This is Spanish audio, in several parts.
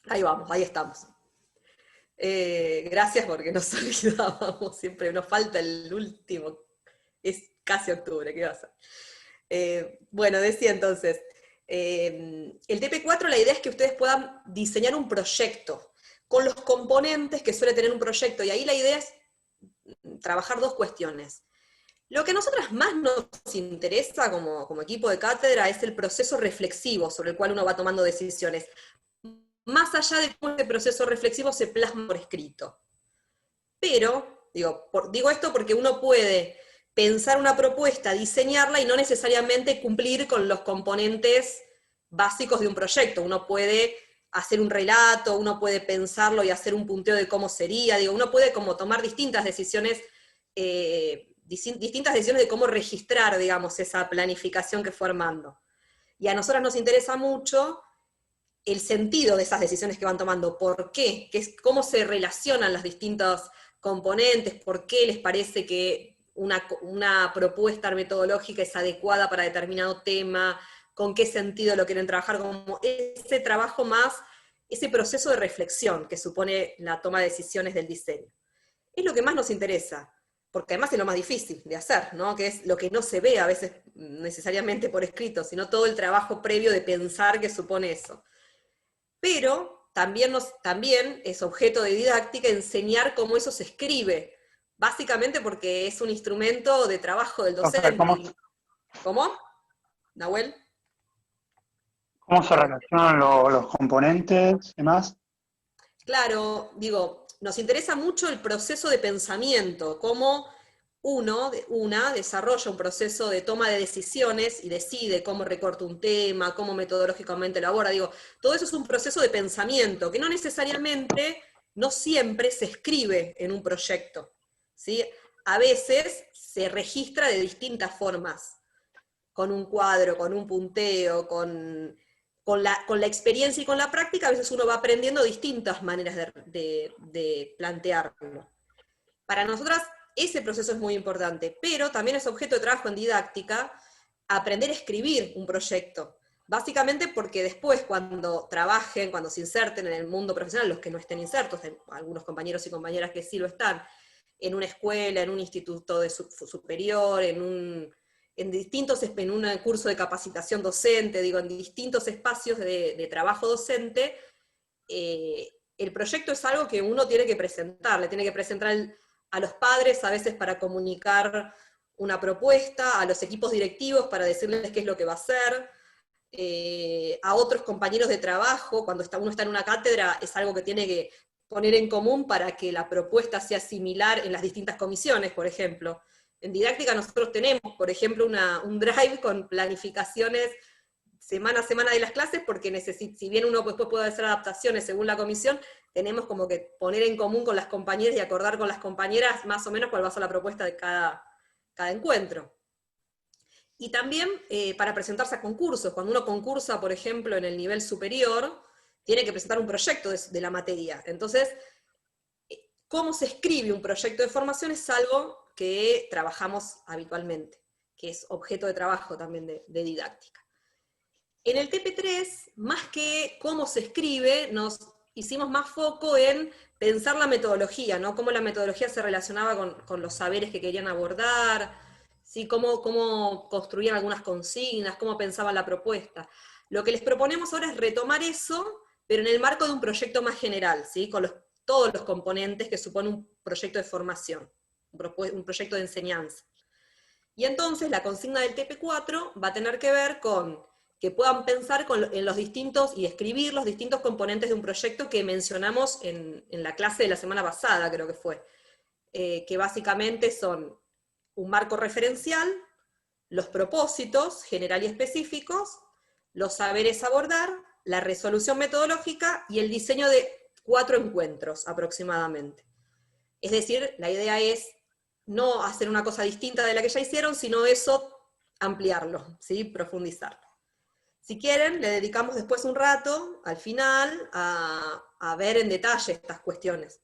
Ahí vamos, ahí estamos. Gracias porque nos olvidábamos siempre, nos falta el último, es casi octubre, ¿qué va a ser? Bueno, decía entonces, el TP4 la idea es que ustedes puedan diseñar un proyecto con los componentes que suele tener un proyecto, y ahí la idea es trabajar dos cuestiones. Lo que a nosotras más nos interesa como equipo de cátedra es el proceso reflexivo sobre el cual uno va tomando decisiones, más allá de cómo ese proceso reflexivo se plasma por escrito. Pero, digo esto porque uno puede pensar una propuesta, diseñarla y no necesariamente cumplir con los componentes básicos de un proyecto. Uno puede hacer un relato, uno puede pensarlo y hacer un punteo de cómo sería, uno puede como tomar distintas decisiones, distintas decisiones de cómo registrar, digamos, esa planificación que fue armando. Y a nosotras nos interesa mucho el sentido de esas decisiones que van tomando, por qué, cómo se relacionan los distintos componentes, por qué les parece que una propuesta metodológica es adecuada para determinado tema, con qué sentido lo quieren trabajar, como ese trabajo más, ese proceso de reflexión que supone la toma de decisiones del diseño. Es lo que más nos interesa, porque además es lo más difícil de hacer, ¿no? Que es lo que no se ve a veces necesariamente por escrito, sino todo el trabajo previo de pensar que supone eso. Pero también es objeto de didáctica enseñar cómo eso se escribe, básicamente porque es un instrumento de trabajo del O sea, docente. ¿Cómo? ¿Nahuel? cómo se relacionan los componentes y demás. Claro, nos interesa mucho el proceso de pensamiento, cómo una desarrolla un proceso de toma de decisiones y decide cómo recorta un tema, cómo metodológicamente lo aborda. Todo eso es un proceso de pensamiento que no necesariamente, no siempre se escribe en un proyecto, ¿sí? A veces se registra de distintas formas, con un cuadro, con un punteo, con la experiencia y con la práctica, a veces uno va aprendiendo distintas maneras de plantearlo. Para nosotras ese proceso es muy importante, pero también es objeto de trabajo en didáctica aprender a escribir un proyecto. Básicamente porque después cuando trabajen, cuando se inserten en el mundo profesional, los que no estén insertos, algunos compañeros y compañeras que sí lo están, en una escuela, en un instituto superior, en un curso de capacitación docente, en distintos espacios de trabajo docente, el proyecto es algo que uno tiene que presentar, le tiene que presentar a los padres a veces para comunicar una propuesta, a los equipos directivos para decirles qué es lo que va a hacer, a otros compañeros de trabajo, cuando uno está en una cátedra, es algo que tiene que poner en común para que la propuesta sea similar en las distintas comisiones, por ejemplo. En didáctica nosotros tenemos, por ejemplo, un drive con planificaciones semana a semana de las clases, porque si bien uno después puede hacer adaptaciones según la comisión, tenemos como que poner en común con las compañeras y acordar con las compañeras más o menos cuál va a ser la propuesta de cada encuentro. Y también para presentarse a concursos. Cuando uno concursa, por ejemplo, en el nivel superior, tiene que presentar un proyecto de la materia. Entonces, cómo se escribe un proyecto de formación es algo que trabajamos habitualmente, que es objeto de trabajo también de didáctica. En el TP3, más que cómo se escribe, nos hicimos más foco en pensar la metodología, ¿no? Cómo la metodología se relacionaba con los saberes que querían abordar, ¿sí? Cómo construían algunas consignas, cómo pensaban la propuesta. Lo que les proponemos ahora es retomar eso, pero en el marco de un proyecto más general, ¿sí? Con todos los componentes que supone un proyecto de formación, un proyecto de enseñanza. Y entonces la consigna del TP4 va a tener que ver con que puedan pensar en los distintos y escribir los distintos componentes de un proyecto que mencionamos en la clase de la semana pasada, creo que fue, que básicamente son un marco referencial, los propósitos general y específicos, los saberes a abordar, la resolución metodológica y el diseño de 4 encuentros aproximadamente. Es decir, la idea es no hacer una cosa distinta de la que ya hicieron, sino eso, ampliarlo, ¿sí? Profundizarlo. Si quieren, le dedicamos después un rato, al final, a ver en detalle estas cuestiones.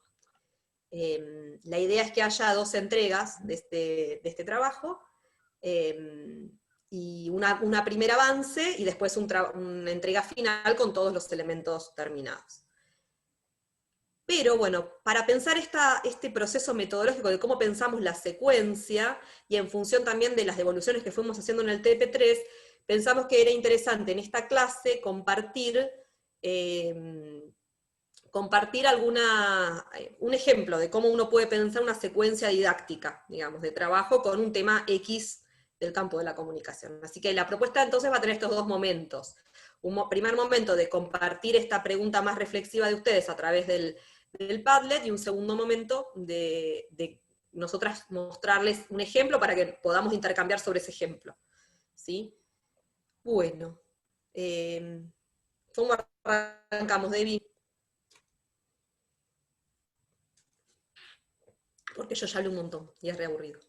La idea es que haya 2 entregas de este trabajo, y un primer avance, y después una entrega final con todos los elementos terminados. Pero bueno, para pensar este proceso metodológico de cómo pensamos la secuencia, y en función también de las devoluciones que fuimos haciendo en el TP3, pensamos que era interesante en esta clase compartir un ejemplo de cómo uno puede pensar una secuencia didáctica, digamos, de trabajo con un tema X del campo de la comunicación. Así que la propuesta entonces va a tener estos dos momentos. Un primer momento de compartir esta pregunta más reflexiva de ustedes a través del Padlet, y un segundo momento de nosotras mostrarles un ejemplo para que podamos intercambiar sobre ese ejemplo. ¿Sí? Bueno. ¿Cómo arrancamos, Debbie? Porque yo ya hablé un montón y es reaburrido.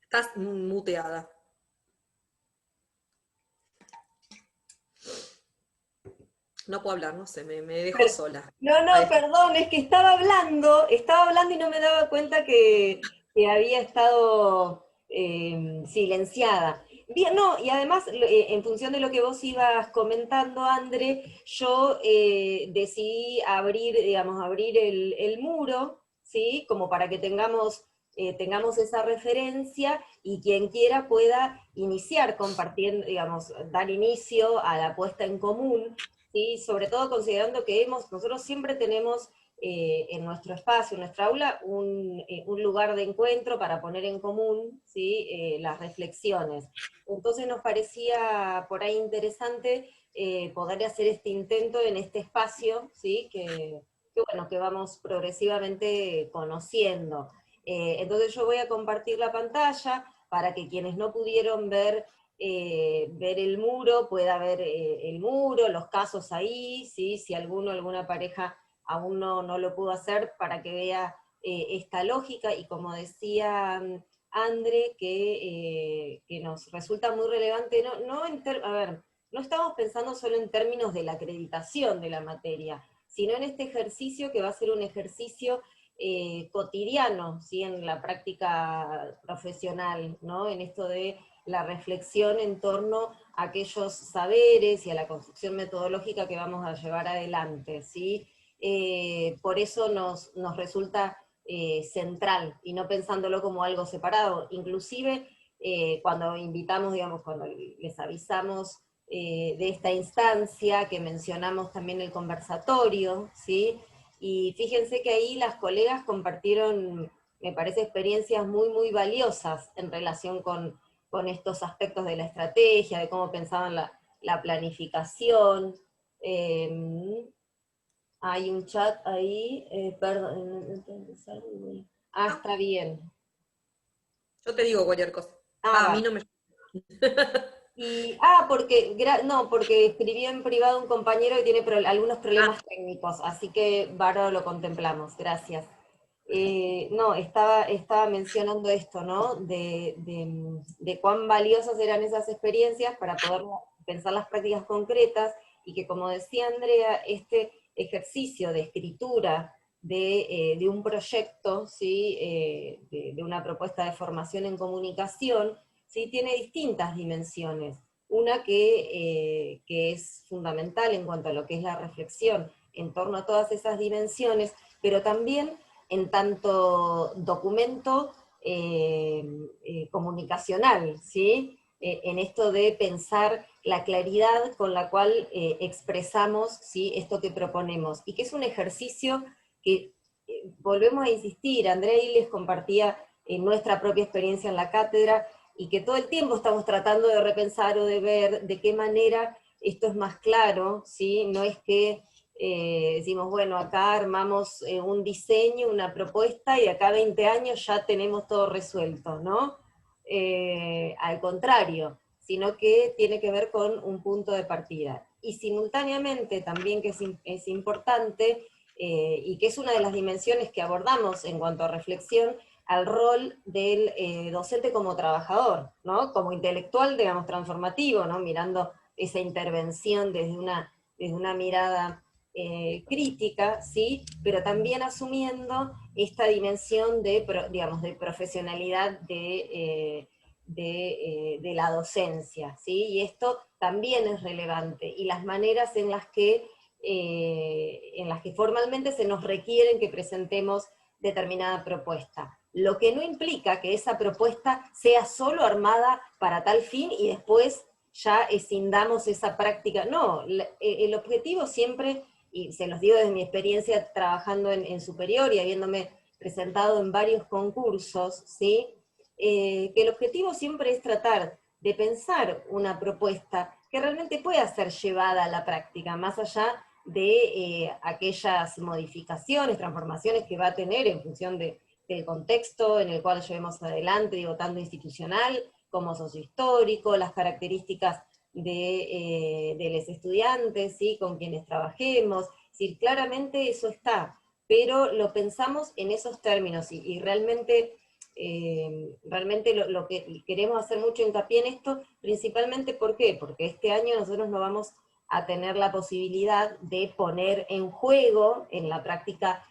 Estás muteada. No puedo hablar, no sé, me dejo sola. No, perdón, es que estaba hablando y no me daba cuenta que había estado silenciada. Bien, no, y además, en función de lo que vos ibas comentando, André, yo decidí abrir el muro, ¿sí? Como para que tengamos esa referencia y quien quiera pueda iniciar compartiendo, digamos, dar inicio a la puesta en común. ¿Sí? Sobre todo considerando que nosotros siempre tenemos en nuestro espacio, en nuestra aula, un lugar de encuentro para poner en común, ¿sí? Las reflexiones. Entonces nos parecía por ahí interesante poder hacer este intento en este espacio, ¿sí? Que vamos progresivamente conociendo. Entonces yo voy a compartir la pantalla para que quienes no pudieron ver el muro, pueda ver el muro, los casos ahí, ¿sí? Si alguna pareja aún no lo pudo hacer, para que vea esta lógica, y como decía André, que nos resulta muy relevante, no estamos pensando solo en términos de la acreditación de la materia, sino en este ejercicio que va a ser un ejercicio cotidiano, ¿sí? En la práctica profesional, ¿no? En esto de la reflexión en torno a aquellos saberes y a la construcción metodológica que vamos a llevar adelante, ¿sí? Por eso nos resulta central, y no pensándolo como algo separado. Inclusive, cuando invitamos, digamos, cuando les avisamos de esta instancia, que mencionamos también el conversatorio, ¿sí? Y fíjense que ahí las colegas compartieron, me parece, experiencias muy, muy valiosas en relación con estos aspectos de la estrategia, de cómo pensaban la planificación. Hay un chat ahí, perdón. Está bien. Yo te digo cualquier cosa. A mí no me... porque escribí en privado un compañero que tiene algunos problemas técnicos, así que Bárbaro lo contemplamos, gracias. Estaba mencionando esto, ¿no? De cuán valiosas eran esas experiencias para poder pensar las prácticas concretas, y que, como decía Andrea, este ejercicio de escritura de un proyecto, ¿sí? De una propuesta de formación en comunicación, ¿sí? Tiene distintas dimensiones. Una que es fundamental en cuanto a lo que es la reflexión en torno a todas esas dimensiones, pero también en tanto documento comunicacional, ¿sí? En esto de pensar la claridad con la cual expresamos, ¿sí? Esto que proponemos, y que es un ejercicio que, volvemos a insistir, Andrea ahí les compartía nuestra propia experiencia en la cátedra, y que todo el tiempo estamos tratando de repensar o de ver de qué manera esto es más claro, ¿sí? No es que decimos, bueno, acá armamos un diseño, una propuesta, y acá 20 años ya tenemos todo resuelto, ¿no? Al contrario, sino que tiene que ver con un punto de partida. Y simultáneamente también, que es importante, y que es una de las dimensiones que abordamos en cuanto a reflexión, al rol del docente como trabajador, ¿no? Como intelectual, digamos, transformativo, ¿no? Mirando esa intervención desde una mirada crítica, ¿sí? Pero también asumiendo esta dimensión de profesionalidad de la docencia, ¿sí? Y esto también es relevante, y las maneras en las que en las que formalmente se nos requieren que presentemos determinada propuesta. Lo que no implica que esa propuesta sea solo armada para tal fin y después ya escindamos esa práctica. No, el objetivo siempre, y se los digo desde mi experiencia trabajando en superior y habiéndome presentado en varios concursos, ¿sí? Que el objetivo siempre es tratar de pensar una propuesta que realmente pueda ser llevada a la práctica, más allá de aquellas modificaciones, transformaciones que va a tener en función del contexto en el cual llevemos adelante, digo, tanto institucional como sociohistórico, las características de los estudiantes, ¿sí? Con quienes trabajemos, es decir, claramente eso está, pero lo pensamos en esos términos, y realmente, realmente lo que queremos hacer mucho hincapié en esto, principalmente, ¿por qué? Porque este año nosotros no vamos a tener la posibilidad de poner en juego, en la práctica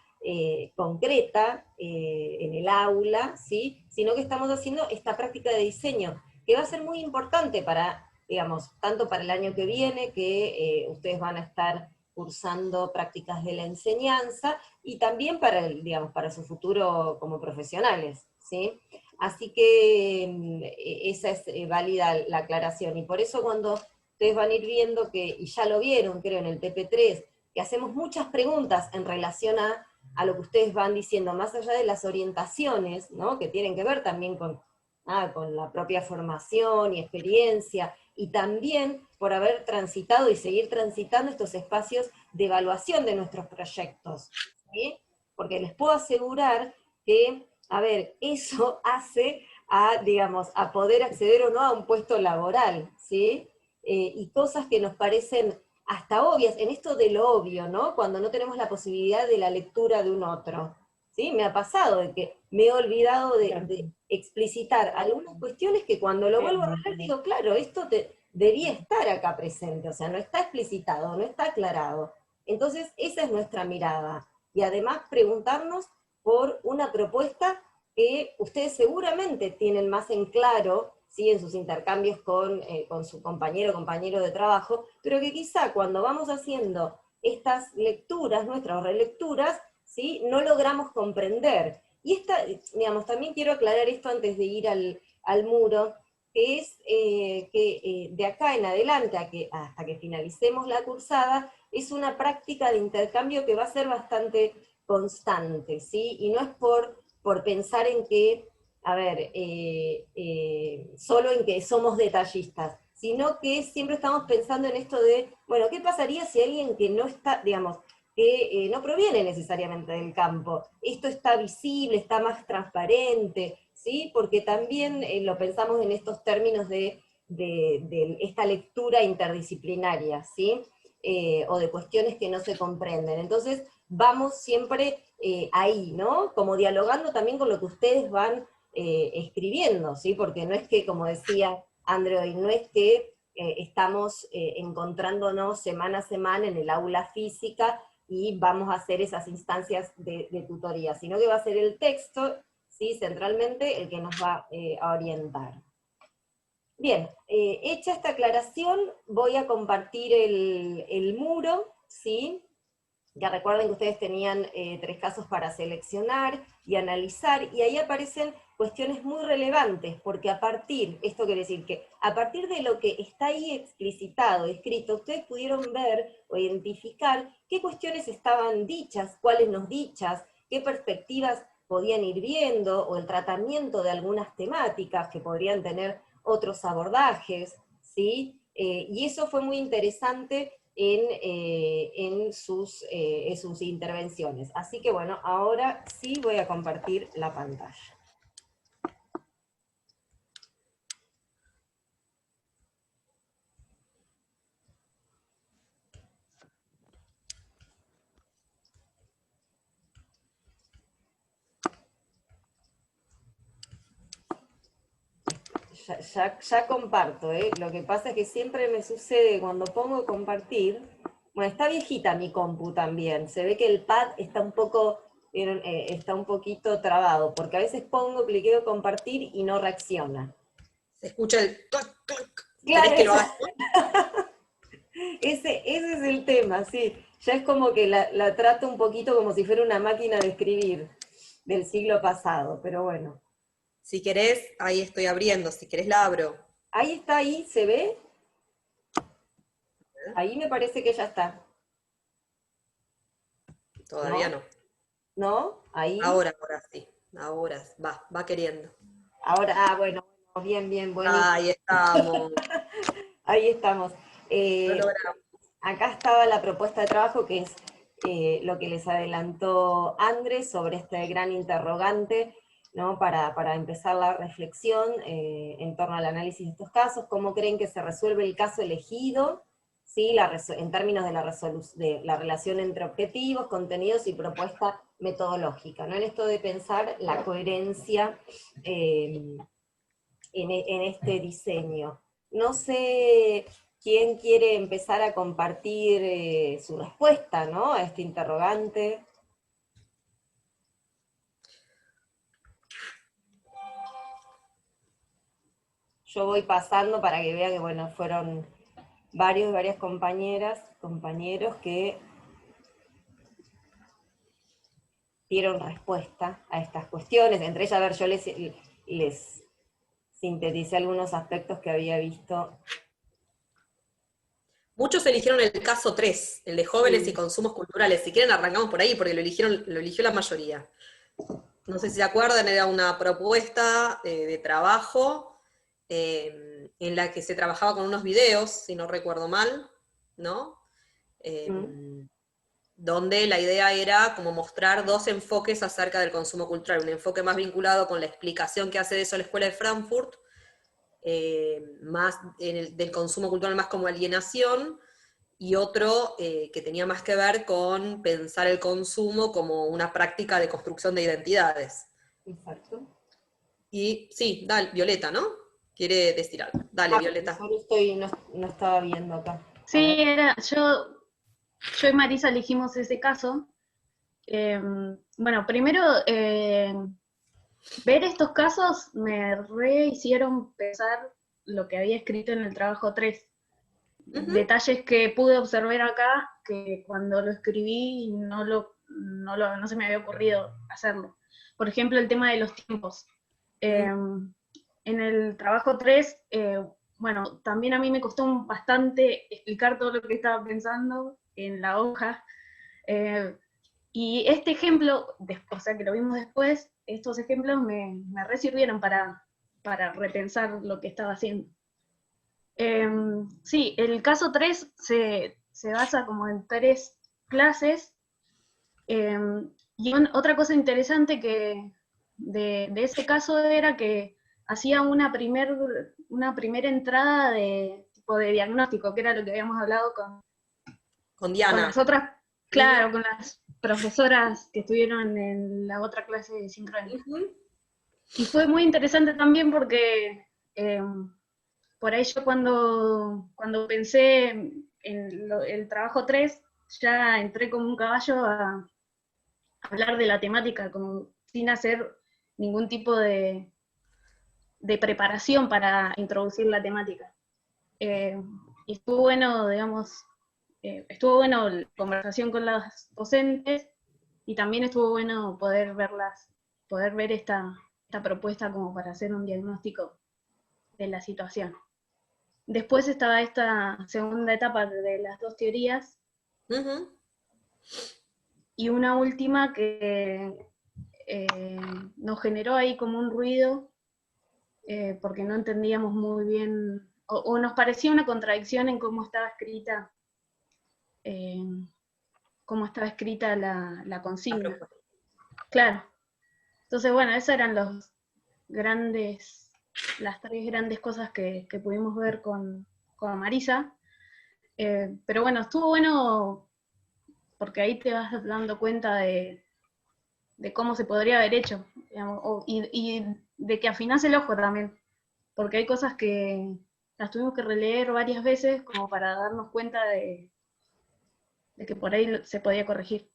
concreta, en el aula, ¿sí? Sino que estamos haciendo esta práctica de diseño, que va a ser muy importante para, digamos, tanto para el año que viene, que ustedes van a estar cursando prácticas de la enseñanza, y también para, digamos, para su futuro como profesionales, ¿sí? Así que esa es válida la aclaración, y por eso cuando ustedes van a ir viendo que, y ya lo vieron creo en el TP3, que hacemos muchas preguntas en relación a lo que ustedes van diciendo, más allá de las orientaciones, ¿no? Que tienen que ver también con la propia formación y experiencia, y también por haber transitado y seguir transitando estos espacios de evaluación de nuestros proyectos, ¿sí? Porque les puedo asegurar que, a ver, eso hace digamos, a poder acceder o no a un puesto laboral, ¿sí? Y cosas que nos parecen hasta obvias, en esto de lo obvio, ¿no? Cuando no tenemos la posibilidad de la lectura de un otro, ¿sí? Me ha pasado de que me he olvidado de explicitar algunas cuestiones que cuando lo vuelvo a leer digo, claro, esto debería estar acá presente, o sea, no está explicitado, no está aclarado. Entonces, esa es nuestra mirada. Y además preguntarnos por una propuesta que ustedes seguramente tienen más en claro, ¿sí? En sus intercambios con su compañero de trabajo, pero que quizá cuando vamos haciendo estas lecturas, nuestras relecturas, ¿sí? No logramos comprender. Y digamos, también quiero aclarar esto antes de ir al muro, que es que de acá en adelante, hasta que finalicemos la cursada, es una práctica de intercambio que va a ser bastante constante, ¿sí? Y no es por pensar en que, a ver, solo en que somos detallistas, sino que siempre estamos pensando en esto de, bueno, ¿qué pasaría si alguien que no está, digamos, que no proviene necesariamente del campo, esto está visible, está más transparente, ¿sí? Porque también lo pensamos en estos términos de esta lectura interdisciplinaria, ¿sí? O de cuestiones que no se comprenden. Entonces, vamos siempre ahí, ¿no? Como dialogando también con lo que ustedes van escribiendo, ¿sí? Porque no es que, como decía André hoy, no es que estamos encontrándonos semana a semana en el aula física y vamos a hacer esas instancias de tutoría, sino que va a ser el texto, ¿sí? Centralmente el que nos va a orientar. Bien, hecha esta aclaración, voy a compartir el muro, ¿sí? Ya recuerden que ustedes tenían 3 casos para seleccionar y analizar, y ahí aparecen cuestiones muy relevantes, porque esto quiere decir que a partir de lo que está ahí explicitado, escrito, ustedes pudieron ver o identificar qué cuestiones estaban dichas, cuáles no dichas, qué perspectivas podían ir viendo, o el tratamiento de algunas temáticas que podrían tener otros abordajes, ¿sí? Y eso fue muy interesante en sus intervenciones. Así que bueno, ahora sí voy a compartir la pantalla. Ya comparto, ¿eh? Lo que pasa es que siempre me sucede cuando pongo compartir, bueno, está viejita mi compu también, se ve que el pad está un poco, está un poquito trabado, porque a veces cliqueo compartir y no reacciona. Se escucha el clac, clac. Claro, ¿Querés que lo hagas? Ese es el tema, sí. Ya es como que la trato un poquito como si fuera una máquina de escribir del siglo pasado, pero bueno. Si querés, ahí estoy abriendo, si querés la abro. Ahí está, ahí, ¿se ve? Ahí me parece que ya está, Todavía ¿no? no. ¿No? Ahí. Ahora sí. Ahora va queriendo. Ahora, bueno, bien, bien, buenísimo. Ahí estamos. Ahí estamos. Lo Eh, logramos. Acá estaba la propuesta de trabajo, que es lo que les adelantó Andrés sobre este gran interrogante, ¿no? Para empezar la reflexión en torno al análisis de estos casos, cómo creen que se resuelve el caso elegido, ¿sí? En términos de de la relación entre objetivos, contenidos y propuesta metodológica, ¿no? En esto de pensar la coherencia en este diseño. No sé quién quiere empezar a compartir su respuesta, ¿no? A este interrogante. Yo voy pasando para que vean que, bueno, fueron varias compañeras, compañeros que dieron respuesta a estas cuestiones. Entre ellas, a ver, yo les sinteticé algunos aspectos que había visto. Muchos eligieron el caso 3, el de jóvenes y Sí. consumos culturales. Si quieren arrancamos por ahí, porque lo eligió la mayoría. No sé si se acuerdan, era una propuesta de trabajo en la que se trabajaba con unos videos, si no recuerdo mal, ¿no? Eh, donde la idea era como mostrar dos enfoques acerca del consumo cultural, un enfoque más vinculado con la explicación que hace de eso la Escuela de Frankfurt, más del consumo cultural más como alienación, y otro que tenía más que ver con pensar el consumo como una práctica de construcción de identidades. Exacto. Y sí, dale, Violeta, ¿no? Quiere decir algo. Dale, Violeta. No estaba viendo acá. A ver. Sí, yo y Marisa elegimos ese caso. Bueno, primero, ver estos casos me hicieron pensar lo que había escrito en el trabajo 3. Detalles que pude observar acá, que cuando lo escribí no se me había ocurrido hacerlo. Por ejemplo, el tema de los tiempos. En el trabajo 3, bueno, también a mí me costó bastante explicar todo lo que estaba pensando en la hoja. Y este ejemplo, o sea que lo vimos después, estos ejemplos me sirvieron para repensar lo que estaba haciendo. Sí, el caso 3 se basa como en 3 clases. Y otra cosa interesante que de ese caso era que hacía una primera entrada de tipo de diagnóstico, que era lo que habíamos hablado Con Diana. las otras, claro, con las profesoras que estuvieron en la otra clase de sincrónica. Y fue muy interesante también porque por ahí yo cuando pensé en el trabajo 3, ya entré como un caballo a hablar de la temática, como sin hacer ningún tipo de preparación para introducir la temática. Y estuvo bueno, digamos, estuvo bueno la conversación con las docentes y también estuvo bueno poder ver esta propuesta como para hacer un diagnóstico de la situación. Después estaba esta segunda etapa de las 2 teorías, y una última que nos generó ahí como un ruido, porque no entendíamos muy bien, o nos parecía una contradicción en cómo estaba escrita la consigna. Claro. Entonces, bueno, esas eran las 3 grandes cosas que pudimos ver con Marisa. Pero bueno, estuvo bueno porque ahí te vas dando cuenta de cómo se podría haber hecho, digamos, y de que afinás el ojo también, porque hay cosas que las tuvimos que releer varias veces como para darnos cuenta de que por ahí se podía corregir.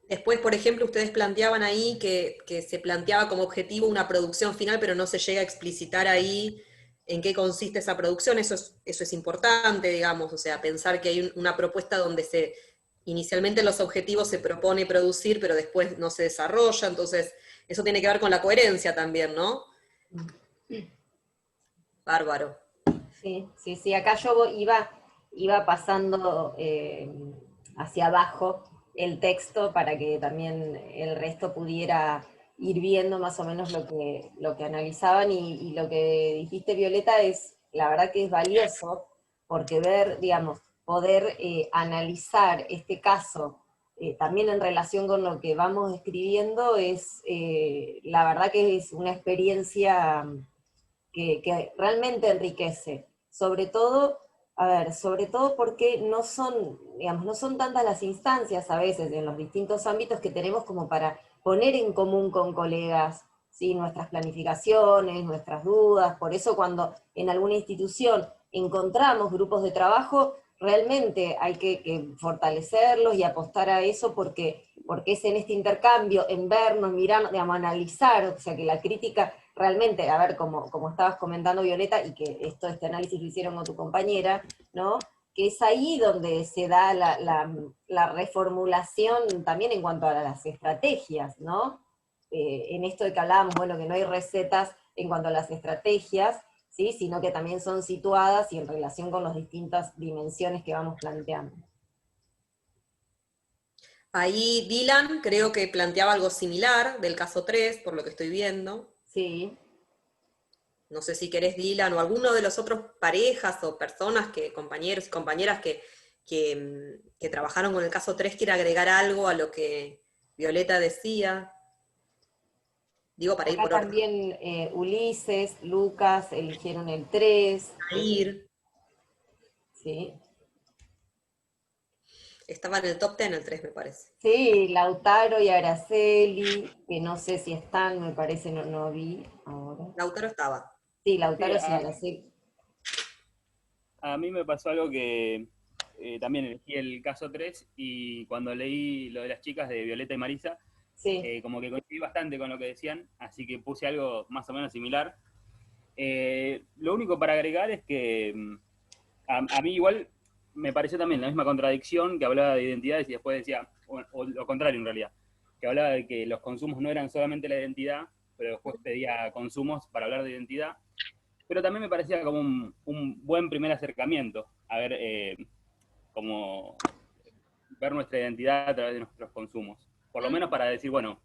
Después, por ejemplo, ustedes planteaban ahí que se planteaba como objetivo una producción final, pero no se llega a explicitar ahí en qué consiste esa producción, eso es importante, digamos, o sea, pensar que hay una propuesta donde inicialmente los objetivos se propone producir, pero después no se desarrolla, entonces eso tiene que ver con la coherencia también, ¿no? Bárbaro. Sí, acá yo iba pasando hacia abajo el texto para que también el resto pudiera ir viendo más o menos lo que analizaban, y lo que dijiste, Violeta, es, la verdad que es valioso, porque digamos, poder analizar este caso también en relación con lo que vamos escribiendo, es la verdad que es una experiencia que realmente enriquece, sobre todo porque no son, digamos, no son tantas las instancias a veces en los distintos ámbitos que tenemos como para poner en común con colegas, ¿sí?, nuestras planificaciones, nuestras dudas. Por eso cuando en alguna institución encontramos grupos de trabajo, realmente hay que fortalecerlos y apostar a eso, porque es en este intercambio, en vernos, mirarnos, digamos, analizar, o sea, que la crítica realmente, a ver, como estabas comentando, Violeta, y que este análisis lo hicieron con tu compañera, ¿no?, que es ahí donde se da la reformulación también en cuanto a las estrategias, ¿no? En esto de que hablábamos, bueno, que no hay recetas en cuanto a las estrategias, ¿sí?, sino que también son situadas y en relación con las distintas dimensiones que vamos planteando. Ahí Dylan creo que planteaba algo similar del caso 3, por lo que estoy viendo. Sí. No sé si querés, Dylan, o alguno de los otros parejas o personas, compañeros y compañeras que trabajaron con el caso 3, quiere agregar algo a lo que Violeta decía. Digo, para ir Acá por orden. también Ulises, Lucas eligieron el 3. Ir. Sí. Estaba en el top 10 el 3, me parece. Sí, Lautaro y Araceli, que no sé si están, me parece, no vi ahora. Lautaro estaba. Sí, Lautaro Sí, y Araceli. a mí me pasó algo que también elegí el caso 3 y cuando leí lo de las chicas de Violeta y Marisa, Sí. como que coincidí bastante con lo que decían, así que puse algo más o menos similar. Lo único para agregar es que a mí igual me pareció también la misma contradicción, que hablaba de identidades y después decía, o lo contrario en realidad, que hablaba de que los consumos no eran solamente la identidad, pero después pedía consumos para hablar de identidad. Pero también me parecía como un buen primer acercamiento, a ver cómo ver nuestra identidad a través de nuestros consumos. Por lo menos para decir, bueno,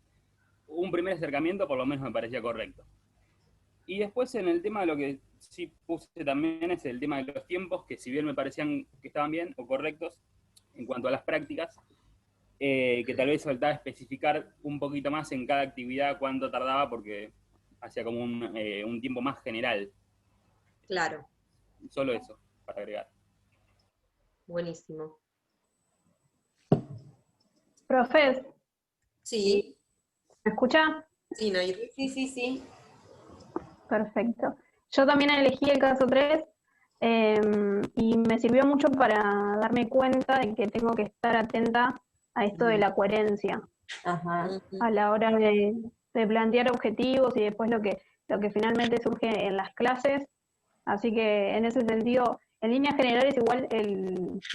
un primer acercamiento por lo menos me parecía correcto. Y después en el tema de lo que sí puse también es el tema de los tiempos, que si bien me parecían que estaban bien o correctos en cuanto a las prácticas, que tal vez faltaba especificar un poquito más en cada actividad cuánto tardaba, porque hacía como un tiempo más general. Claro. Solo eso, para agregar. Buenísimo. Profes, Sí. ¿me escucha? Sí, Nair. Sí. Perfecto. Yo también elegí el caso 3 y me sirvió mucho para darme cuenta de que tengo que estar atenta a esto de la coherencia Ajá. a la hora de plantear objetivos y después lo que finalmente surge en las clases. Así que en ese sentido, en líneas generales igual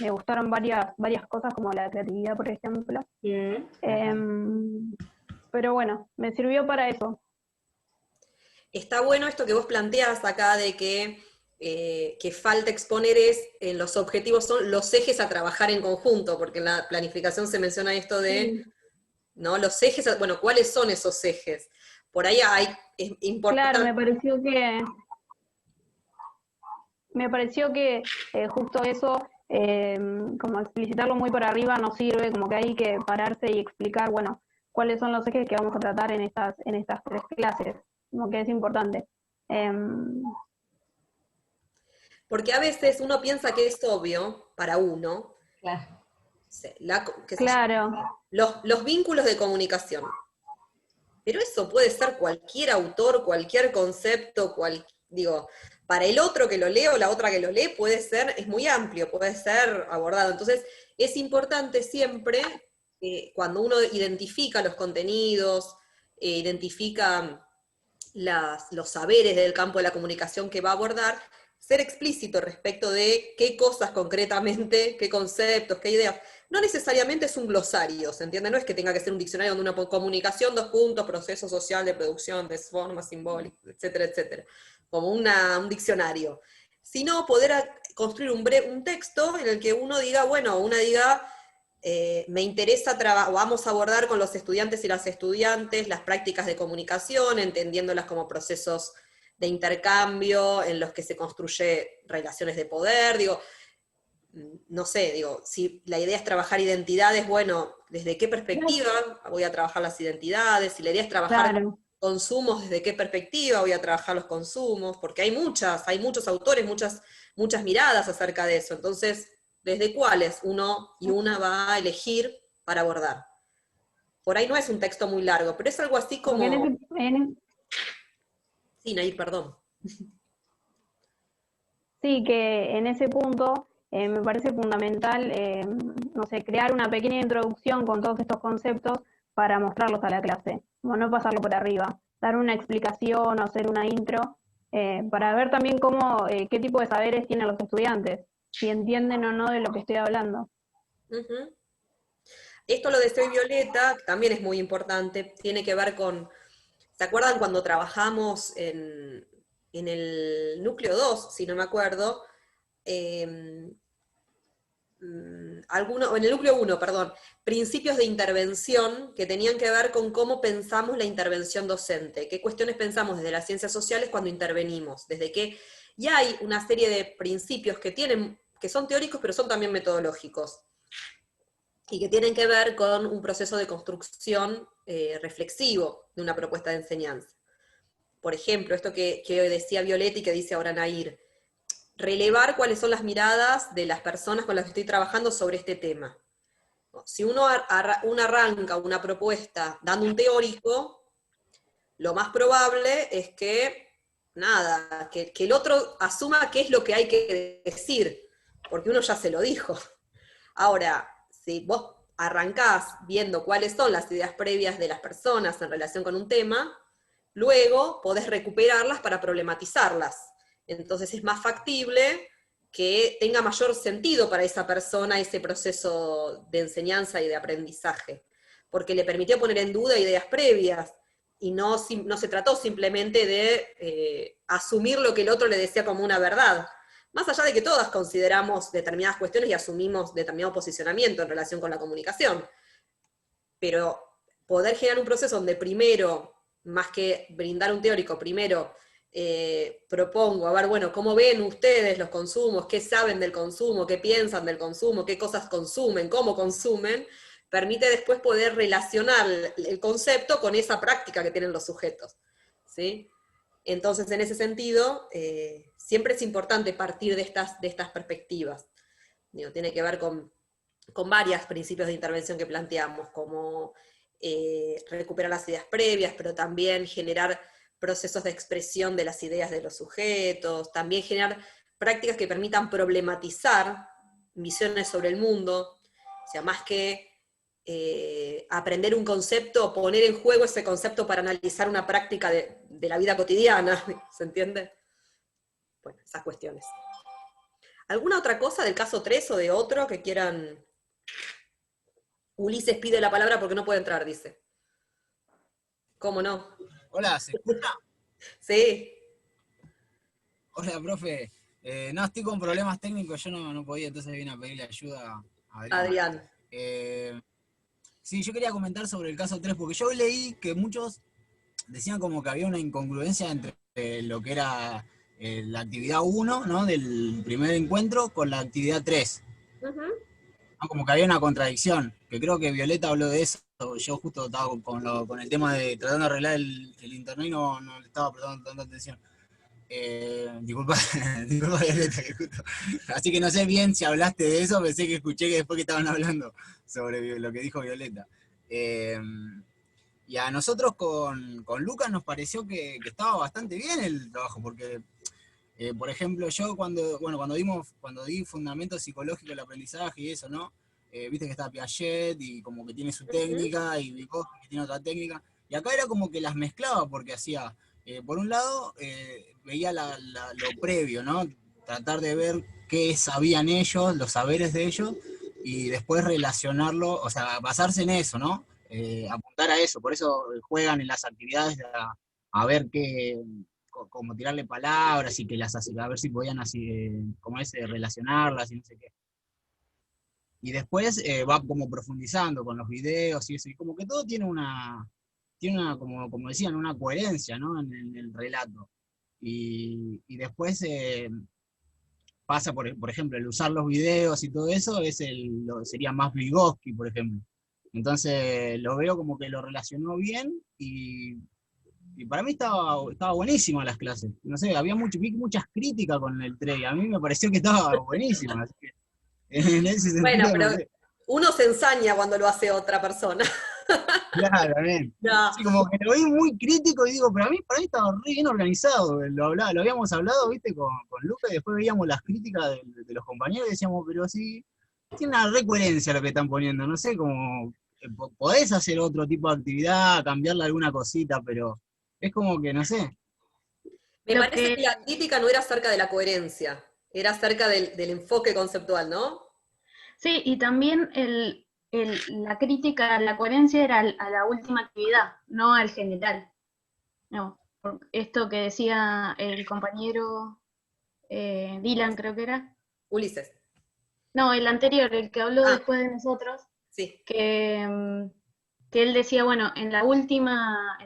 me gustaron varias cosas como la creatividad, por ejemplo. Pero bueno, me sirvió para eso. Está bueno esto que vos planteás acá de que falta exponer en los objetivos son los ejes a trabajar en conjunto, porque en la planificación se menciona esto de, ¿no? Los ejes, bueno, ¿cuáles son esos ejes? Por ahí es importante. Claro, me pareció que justo eso, como explicitarlo muy por arriba no sirve, como que hay que pararse y explicar, bueno, cuáles son los ejes que vamos a tratar en estas 3 clases, como que es importante. Porque a veces uno piensa que es obvio para uno, Claro. Claro. Los vínculos de comunicación. Pero eso puede ser cualquier autor, cualquier concepto, digo, para el otro que lo lee o la otra que lo lee es muy amplio, puede ser abordado. Entonces, es importante siempre, cuando uno identifica los contenidos, identifica los saberes del campo de la comunicación que va a abordar, ser explícito respecto de qué cosas concretamente, qué conceptos, qué ideas. No necesariamente es un glosario, ¿se entiende? No es que tenga que ser un diccionario donde una comunicación, dos puntos, proceso social de producción, de forma simbólica, etcétera, etcétera. Como un diccionario. Sino poder construir un texto en el que uno diga, bueno, una diga, me interesa vamos a abordar con los estudiantes y las estudiantes las prácticas de comunicación, entendiéndolas como procesos de intercambio en los que se construye relaciones de poder, digo, no sé, digo, si la idea es trabajar identidades, bueno, ¿desde qué perspectiva voy a trabajar las identidades? Si la idea es trabajar consumos, ¿desde qué perspectiva voy a trabajar los consumos? Porque hay muchos autores, muchas miradas acerca de eso, entonces, ¿desde cuáles uno y una va a elegir para abordar? Por ahí no es un texto muy largo, pero es algo así como... Sí, Nair, perdón. Sí, que en ese punto me parece fundamental, no sé, crear una pequeña introducción con todos estos conceptos para mostrarlos a la clase, como no pasarlo por arriba, dar una explicación o hacer una intro, para ver también qué tipo de saberes tienen los estudiantes, si entienden o no de lo que estoy hablando. Esto lo de Soy Violeta también es muy importante, tiene que ver con, ¿se acuerdan cuando trabajamos en el núcleo 2, si no me acuerdo? En el núcleo 1, perdón, principios de intervención que tenían que ver con cómo pensamos la intervención docente, qué cuestiones pensamos desde las ciencias sociales cuando intervenimos, y hay una serie de principios que son teóricos pero son también metodológicos, y que tienen que ver con un proceso de construcción reflexivo de una propuesta de enseñanza. Por ejemplo, esto que decía Violeta y que dice ahora Nair, relevar cuáles son las miradas de las personas con las que estoy trabajando sobre este tema. Si uno arranca una propuesta dando un teórico, lo más probable es que, que el otro asuma qué es lo que hay que decir, porque uno ya se lo dijo. Ahora, si vos arrancás viendo cuáles son las ideas previas de las personas en relación con un tema, luego podés recuperarlas para problematizarlas. Entonces es más factible que tenga mayor sentido para esa persona ese proceso de enseñanza y de aprendizaje, porque le permitió poner en duda ideas previas, y no se trató simplemente de asumir lo que el otro le decía como una verdad, más allá de que todas consideramos determinadas cuestiones y asumimos determinado posicionamiento en relación con la comunicación. Pero poder generar un proceso donde primero, más que brindar un teórico, primero propongo, a ver, bueno, ¿cómo ven ustedes los consumos? ¿Qué saben del consumo? ¿Qué piensan del consumo? ¿Qué cosas consumen? ¿Cómo consumen? Permite después poder relacionar el concepto con esa práctica que tienen los sujetos, ¿sí? Entonces, en ese sentido, siempre es importante partir de estas perspectivas. Digo, tiene que ver con varios principios de intervención que planteamos, como recuperar las ideas previas, pero también generar procesos de expresión de las ideas de los sujetos, también generar prácticas que permitan problematizar visiones sobre el mundo, o sea, más que aprender un concepto, poner en juego ese concepto para analizar una práctica de la vida cotidiana, ¿se entiende? Bueno, esas cuestiones. ¿Alguna otra cosa del caso 3 o de otro que quieran? Ulises pide la palabra porque no puede entrar, dice. ¿Cómo no? Hola, ¿se escucha? Sí. Hola, profe. No, estoy con problemas técnicos, yo no podía, entonces vine a pedirle ayuda a Adrián. Sí, yo quería comentar sobre el caso 3, porque yo leí que muchos decían como que había una incongruencia entre lo que era la actividad 1, ¿no?, del primer encuentro, con la actividad 3. ¿No? Como que había una contradicción, que creo que Violeta habló de eso. Yo justo estaba con el tema de tratando de arreglar el internet y no le estaba prestando tanta atención. Disculpa Violeta, que justo. Así que no sé bien si hablaste de eso, pensé que escuché que después que estaban hablando sobre lo que dijo Violeta. Y a nosotros con Lucas nos pareció que estaba bastante bien el trabajo, porque, por ejemplo, yo cuando di fundamentos psicológicos del aprendizaje y eso, ¿no? Viste que está Piaget y como que tiene su técnica, y Vygotsky que tiene otra técnica, y acá era como que las mezclaba porque hacía por un lado, veía lo previo, ¿no? Tratar de ver qué sabían ellos, los saberes de ellos, y después relacionarlo, o sea, basarse en eso, ¿no? Apuntar a eso, por eso juegan en las actividades a ver qué, como tirarle palabras y que a ver si podían así, como relacionarlas y no sé qué. Y después va como profundizando con los videos y eso, y como que todo tiene una como decían, una coherencia, ¿no? En el relato. Y después pasa, por ejemplo, el usar los videos y todo eso, sería más Vygotsky, por ejemplo. Entonces lo veo como que lo relacionó bien y para mí estaba buenísima las clases. No sé, vi muchas críticas con el 3 y a mí me pareció que estaba buenísima. Así que, en ese sentido, Bueno, pero no sé. uno se ensaña cuando lo hace otra persona. Claro, bien. No. Sí, como que lo vi muy crítico y digo, pero para mí estaba re bien organizado. Lo habíamos hablado, viste, con Luca y después veíamos las críticas de los compañeros y decíamos, pero sí, tiene una re coherencia lo que están poniendo. No sé, como podés hacer otro tipo de actividad, cambiarle alguna cosita, pero es como que, no sé. Me parece que la crítica no era acerca de la coherencia, era acerca del enfoque conceptual, ¿no? Sí, y también la crítica a la coherencia era a la última actividad, no al general. No, por esto que decía el compañero Dylan, creo que era. Ulises. No, el anterior, el que habló después de nosotros, sí. que él decía, bueno, en la última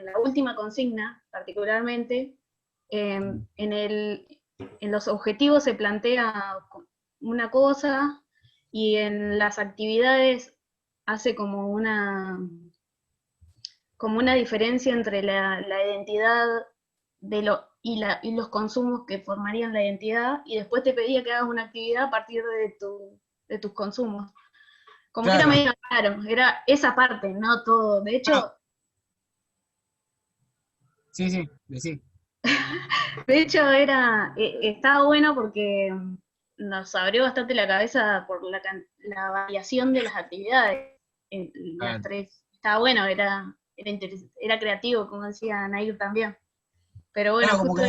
consigna, particularmente, en los objetivos se plantea una cosa y en las actividades hace como una diferencia entre la identidad y los consumos que formarían la identidad, y después te pedía que hagas una actividad a partir de tus consumos. Como claro. Que era medio raro, era esa parte, no todo. De hecho... Sí. De hecho, estaba bueno porque nos abrió bastante la cabeza por la variación de las actividades. Las tres. Estaba bueno, era creativo, como decía Nair también. Pero bueno, claro, justo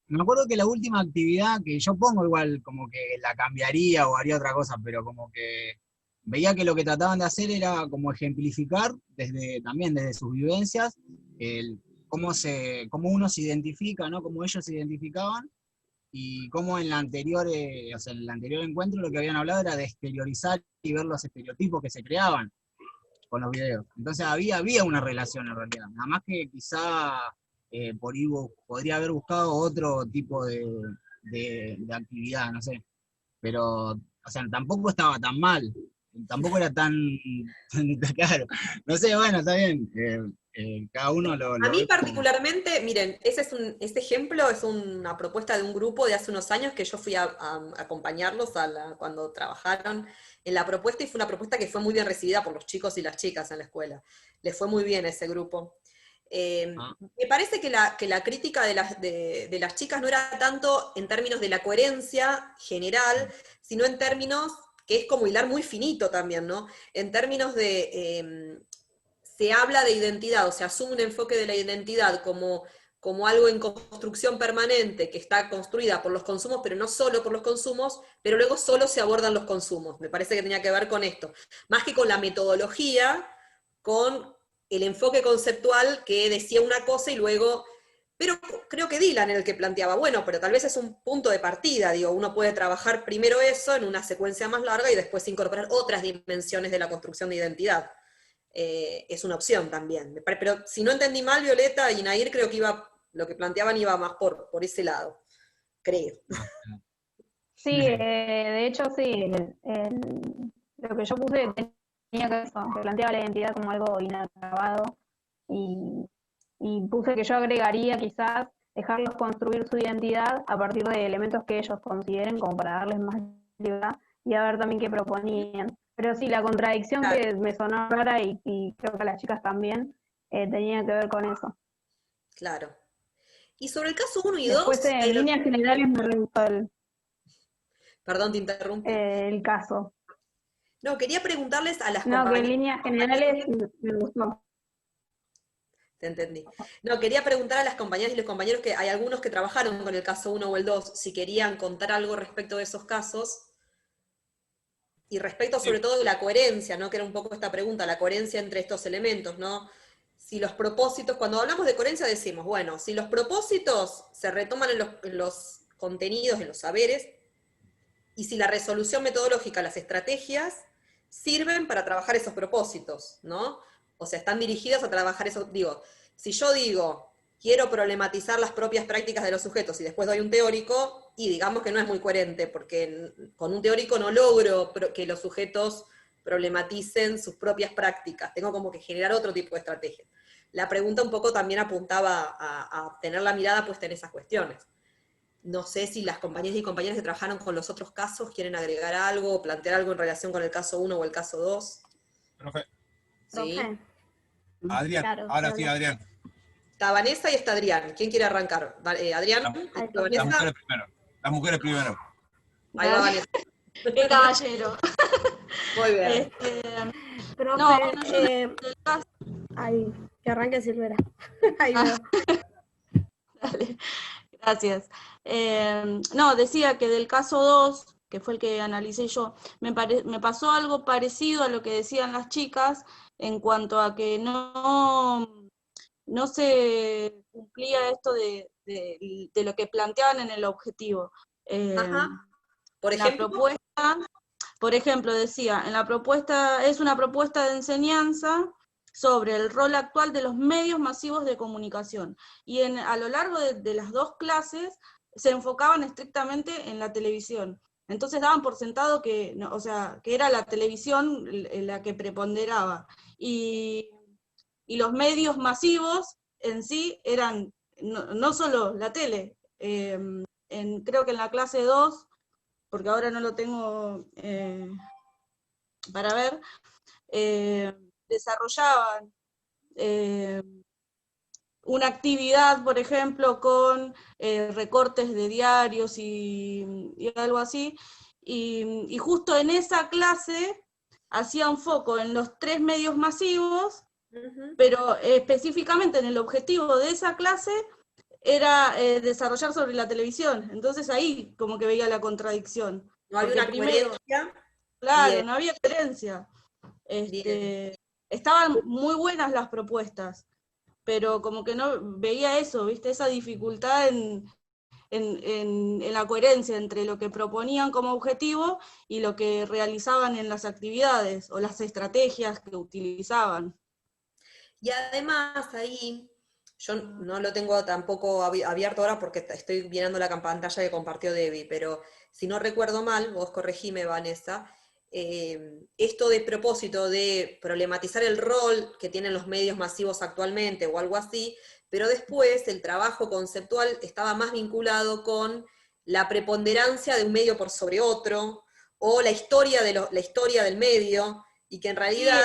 me acuerdo que la última actividad que yo pongo igual como que la cambiaría o haría otra cosa, pero como que veía que lo que trataban de hacer era como ejemplificar también desde sus vivencias cómo uno se identifica, ¿no? Cómo ellos se identificaban y cómo en el anterior encuentro lo que habían hablado era de exteriorizar y ver los estereotipos que se creaban con los videos. Entonces había una relación en realidad, nada más que quizá por ahí podría haber buscado otro tipo de actividad, no sé. Pero, o sea, tampoco estaba tan mal, tampoco era tan claro. No sé, bueno, está bien. Cada uno lo A mí particularmente, miren, este ejemplo es una propuesta de un grupo de hace unos años que yo fui a acompañarlos cuando trabajaron en la propuesta, y fue una propuesta que fue muy bien recibida por los chicos y las chicas en la escuela. Les fue muy bien a ese grupo. Me parece que la crítica de las chicas no era tanto en términos de la coherencia general, sino en términos, que es como hilar muy finito también, ¿no? En términos de... se habla de identidad, o sea, asume un enfoque de la identidad como algo en construcción permanente, que está construida por los consumos, pero no solo por los consumos, pero luego solo se abordan los consumos. Me parece que tenía que ver con esto. Más que con la metodología, con el enfoque conceptual que decía una cosa y luego... Pero creo que Dylan era el que planteaba, bueno, pero tal vez es un punto de partida, digo, uno puede trabajar primero eso en una secuencia más larga y después incorporar otras dimensiones de la construcción de identidad. Es una opción también. Pero si no entendí mal, Violeta y Nair, creo que lo que planteaban iba más por ese lado, creo. Sí, de hecho sí, lo que yo puse tenía que planteaba la identidad como algo inacabado y puse que yo agregaría quizás dejarlos construir su identidad a partir de elementos que ellos consideren como para darles más libertad y a ver también qué proponían. Pero sí, la contradicción claro. Que me sonó rara y creo que a las chicas también tenía que ver con eso. Claro. Y sobre el caso 1 y 2... Después en líneas generales me re gustó Perdón, te interrumpí. El caso. No, quería preguntarles a las compañeras. No, que en líneas generales me gustó. Te entendí. No, quería preguntar a las compañeras y los compañeros, que hay algunos que trabajaron con el caso 1 o el 2, si querían contar algo respecto de esos casos, y respecto sobre todo de la coherencia, ¿no? Que era un poco esta pregunta, la coherencia entre estos elementos, ¿no? Si los propósitos, cuando hablamos de coherencia decimos, bueno, si los propósitos se retoman en los contenidos, en los saberes, y si la resolución metodológica, las estrategias, sirven para trabajar esos propósitos, ¿no? O sea, están dirigidas a trabajar eso. Digo, si yo digo, quiero problematizar las propias prácticas de los sujetos y después doy un teórico, y digamos que no es muy coherente, porque con un teórico no logro que los sujetos problematicen sus propias prácticas, tengo como que generar otro tipo de estrategia. La pregunta un poco también apuntaba a tener la mirada puesta en esas cuestiones. No sé si las compañeras y compañeros que trabajaron con los otros casos quieren agregar algo o plantear algo en relación con el caso 1 o el caso 2. Profe. Sí. Profe. Adrián, Claro, ahora sí, Adrián. Está Vanessa y está Adrián. ¿Quién quiere arrancar? Adrián, Las mujeres primero. Las mujeres primero. Ahí va Vanessa. Qué caballero. Muy bien. Profe, ahí, que arranque Silvera. Ahí va. Dale, gracias. No, decía que del caso 2, que fue el que analicé yo, me pasó algo parecido a lo que decían las chicas en cuanto a que no se cumplía esto de lo que planteaban en el objetivo. Ajá. Por ejemplo, la propuesta, por ejemplo, decía, en la propuesta, es una propuesta de enseñanza sobre el rol actual de los medios masivos de comunicación. Y a lo largo de las dos clases se enfocaban estrictamente en la televisión. Entonces daban por sentado que, no, o sea, que era la televisión la que preponderaba. Y los medios masivos en sí eran no solo la tele. Creo que en la clase 2, porque ahora no lo tengo para ver, desarrollaban una actividad, por ejemplo, con recortes de diarios y algo así, y justo en esa clase hacían foco en los 3 medios masivos, pero específicamente en el objetivo de esa clase era desarrollar sobre la televisión. Entonces ahí como que veía la contradicción. No había una coherencia. Claro, Bien. no había coherencia. Estaban muy buenas las propuestas, pero como que no veía eso, ¿viste? Esa dificultad en la coherencia entre lo que proponían como objetivo y lo que realizaban en las actividades o las estrategias que utilizaban. Y además ahí, yo no lo tengo tampoco abierto ahora porque estoy mirando la pantalla que compartió Debbie, pero si no recuerdo mal, vos corregime, Vanessa, esto de propósito de problematizar el rol que tienen los medios masivos actualmente o algo así, pero después el trabajo conceptual estaba más vinculado con la preponderancia de un medio por sobre otro, o la historia del medio, y que en realidad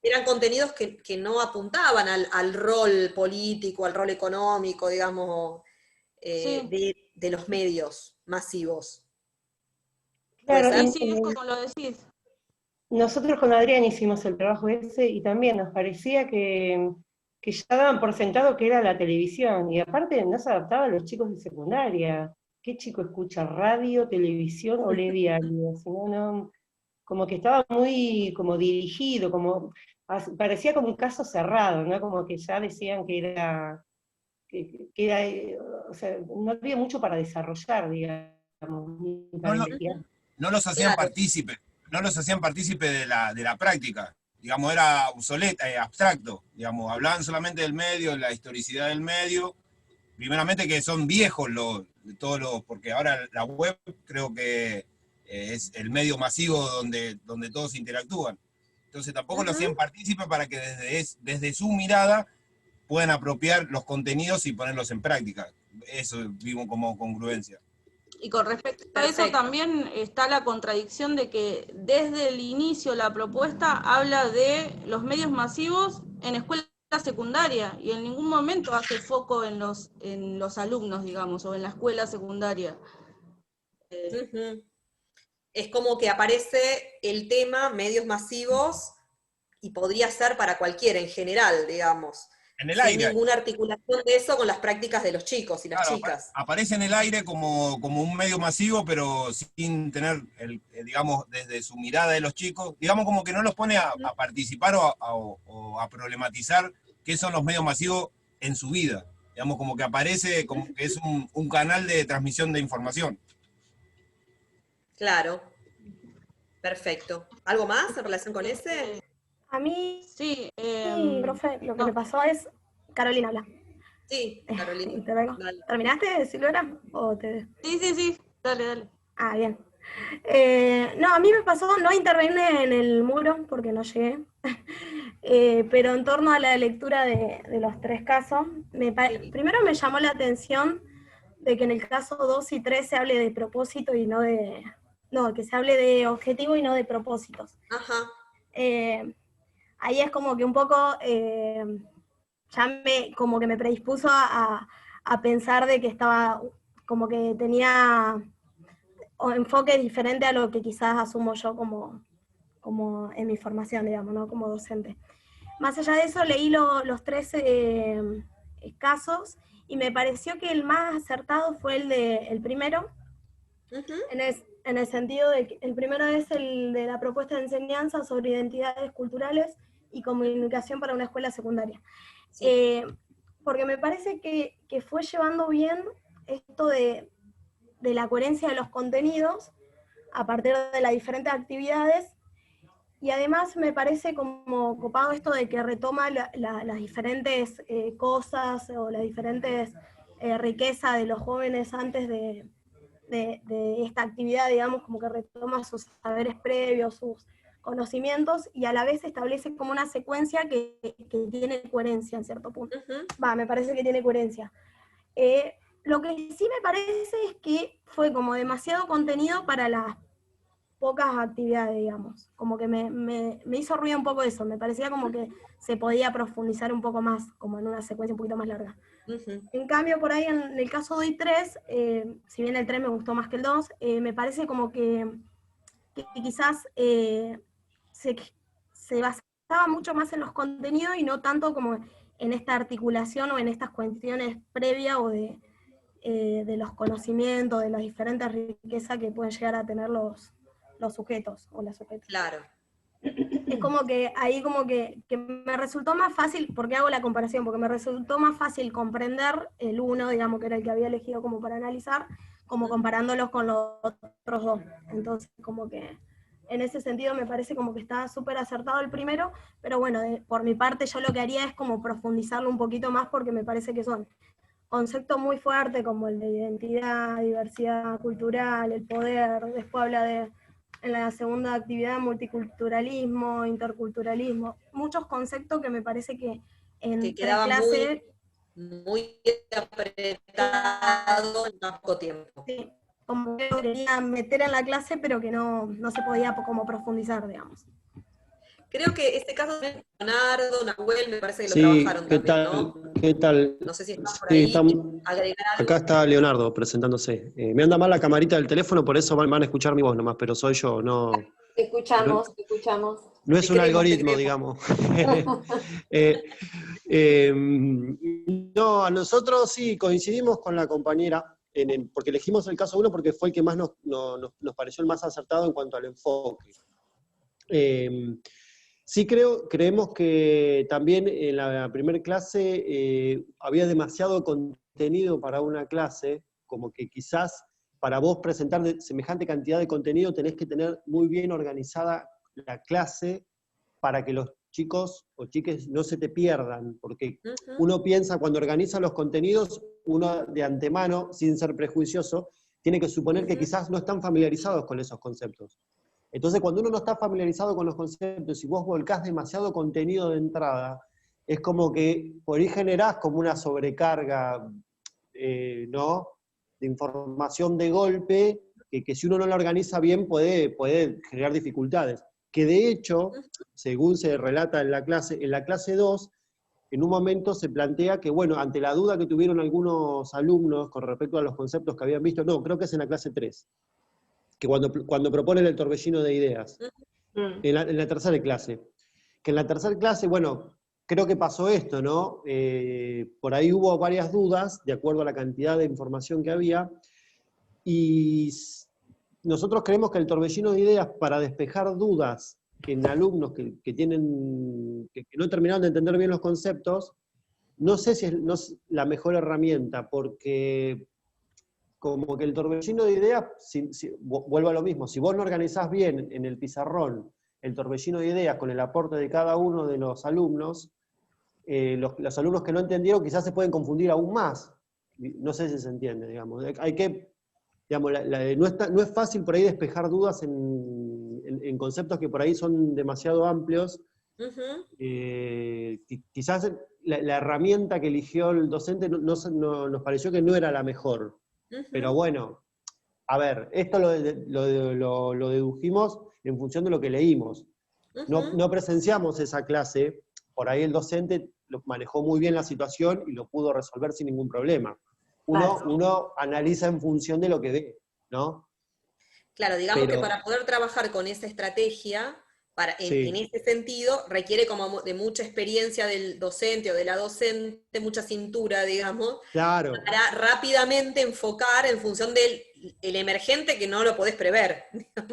eran contenidos que no apuntaban al rol político, al rol económico, digamos, de los medios masivos. Claro, sí, es como lo decís. Nosotros con Adrián hicimos el trabajo ese y también nos parecía que ya daban por sentado que era la televisión, y aparte no se adaptaba a los chicos de secundaria. ¿Qué chico escucha radio, televisión o lee diario? No, como que estaba muy como dirigido, parecía como un caso cerrado, ¿no? Como que ya decían que era, o sea, no había mucho para desarrollar, digamos, ni para investigar. No los hacían partícipes. No los hacían partícipe de la práctica, digamos, era obsoleta, abstracto, digamos, hablaban solamente del medio, la historicidad del medio, primeramente que son viejos porque ahora la web creo que es el medio masivo donde todos interactúan, entonces tampoco lo hacían partícipe para que desde su mirada puedan apropiar los contenidos y ponerlos en práctica, eso vimos como congruencia. Y con respecto a eso también está la contradicción de que desde el inicio la propuesta habla de los medios masivos en escuela secundaria y en ningún momento hace foco en los alumnos, digamos, o en la escuela secundaria. Es como que aparece el tema medios masivos y podría ser para cualquiera en general, digamos. en el aire. Sin ninguna articulación de eso con las prácticas de los chicos y las chicas. Aparece en el aire como un medio masivo, pero sin tener, digamos, desde su mirada de los chicos, digamos como que no los pone a participar o a problematizar qué son los medios masivos en su vida. Digamos, como que aparece como que es un canal de transmisión de información. Claro. Perfecto. ¿Algo más en relación con ese? A mí, sí, profe, lo que me pasó es... Carolina, habla. Sí, Carolina. ¿Terminaste, Silvera? Sí, dale. Ah, bien. No, a mí me pasó, no intervenir en el muro, porque no llegué, pero en torno a la lectura de los 3 casos, primero me llamó la atención de que en el caso 2 y 3 se hable de propósito y no de... No, que se hable de objetivo y no de propósitos. Ajá. Ahí es como que un poco, como que me predispuso a pensar de que estaba, como que tenía un enfoque diferente a lo que quizás asumo yo como en mi formación, digamos, ¿no? Como docente. Más allá de eso, leí los 3 casos, y me pareció que el más acertado fue el primero, en el sentido de que el primero es el de la propuesta de enseñanza sobre identidades culturales y comunicación para una escuela secundaria. Sí. Porque me parece que fue llevando bien esto de la coherencia de los contenidos a partir de las diferentes actividades, y además me parece como copado esto de que retoma las diferentes cosas o las diferentes riquezas de los jóvenes antes de esta actividad, digamos, como que retoma sus saberes previos, sus conocimientos, y a la vez establece como una secuencia que tiene coherencia en cierto punto. Me parece que tiene coherencia. Lo que sí me parece es que fue como demasiado contenido para las pocas actividades, digamos. Como que me hizo ruido un poco eso, me parecía como que se podía profundizar un poco más, como en una secuencia un poquito más larga. En cambio, por ahí en el caso 2 y 3, si bien el 3 me gustó más que el 2, me parece como que quizás se basaba mucho más en los contenidos y no tanto como en esta articulación o en estas cuestiones previas o de los conocimientos, de las diferentes riquezas que pueden llegar a tener los sujetos o las sujetas. Claro. Es como que ahí como que me resultó más fácil, porque hago la comparación, porque me resultó más fácil comprender el 1, digamos, que era el que había elegido como para analizar, como comparándolos con los otros 2. Entonces, como que en ese sentido me parece como que está súper acertado el primero, pero bueno, por mi parte yo lo que haría es como profundizarlo un poquito más, porque me parece que son conceptos muy fuertes como el de identidad, diversidad cultural, el poder, después habla en la segunda actividad, multiculturalismo, interculturalismo, muchos conceptos que me parece que en clase muy apretado en poco tiempo. Sí, como que quería meter en la clase, pero que no se podía como profundizar, digamos. Creo que este caso de Leonardo, Nahuel, me parece que lo trabajaron también, ¿no? ¿Qué tal? No sé si está por ahí, agregar algo. Acá está Leonardo presentándose. Me anda mal la camarita del teléfono, por eso van a escuchar mi voz nomás, pero soy yo, no... Te escuchamos. No es un algoritmo, digamos. No, a nosotros sí coincidimos con la compañera, porque elegimos el caso 1 porque fue el que más nos pareció el más acertado en cuanto al enfoque. Sí creemos que también en la primera clase había demasiado contenido para una clase, como que quizás para vos presentar semejante cantidad de contenido tenés que tener muy bien organizada la clase para que los chicos o chiques no se te pierdan, porque uno piensa cuando organiza los contenidos, uno de antemano, sin ser prejuicioso, tiene que suponer que quizás no están familiarizados con esos conceptos. Entonces, cuando uno no está familiarizado con los conceptos y vos volcás demasiado contenido de entrada, es como que por ahí generás como una sobrecarga, ¿no?, de información de golpe, que si uno no la organiza bien puede generar dificultades. Que de hecho, según se relata en la clase 2, en un momento se plantea que, bueno, ante la duda que tuvieron algunos alumnos con respecto a los conceptos que habían visto, no, creo que es en la clase 3, que cuando proponen el torbellino de ideas, en la tercera clase, que en la tercera clase, bueno, creo que pasó esto, ¿no? Por ahí hubo varias dudas, de acuerdo a la cantidad de información que había, y nosotros creemos que el torbellino de ideas para despejar dudas en alumnos que no terminaron de entender bien los conceptos, no sé si no es la mejor herramienta, porque como que el torbellino de ideas, vuelvo a lo mismo, si vos no organizás bien en el pizarrón el torbellino de ideas con el aporte de cada uno de los alumnos, los alumnos que no entendieron quizás se pueden confundir aún más. No sé si se entiende, digamos. Hay que, digamos, no es fácil por ahí despejar dudas en conceptos que por ahí son demasiado amplios. Quizás la herramienta que eligió el docente nos pareció que no era la mejor. Pero bueno, a ver, esto lo dedujimos en función de lo que leímos. No presenciamos esa clase, por ahí el docente lo manejó muy bien la situación y lo pudo resolver sin ningún problema. Uno analiza en función de lo que ve, ¿no? Claro, digamos que para poder trabajar con esa estrategia, en ese sentido, requiere como de mucha experiencia del docente o de la docente, mucha cintura, digamos, claro, para rápidamente enfocar en función del emergente que no lo podés prever.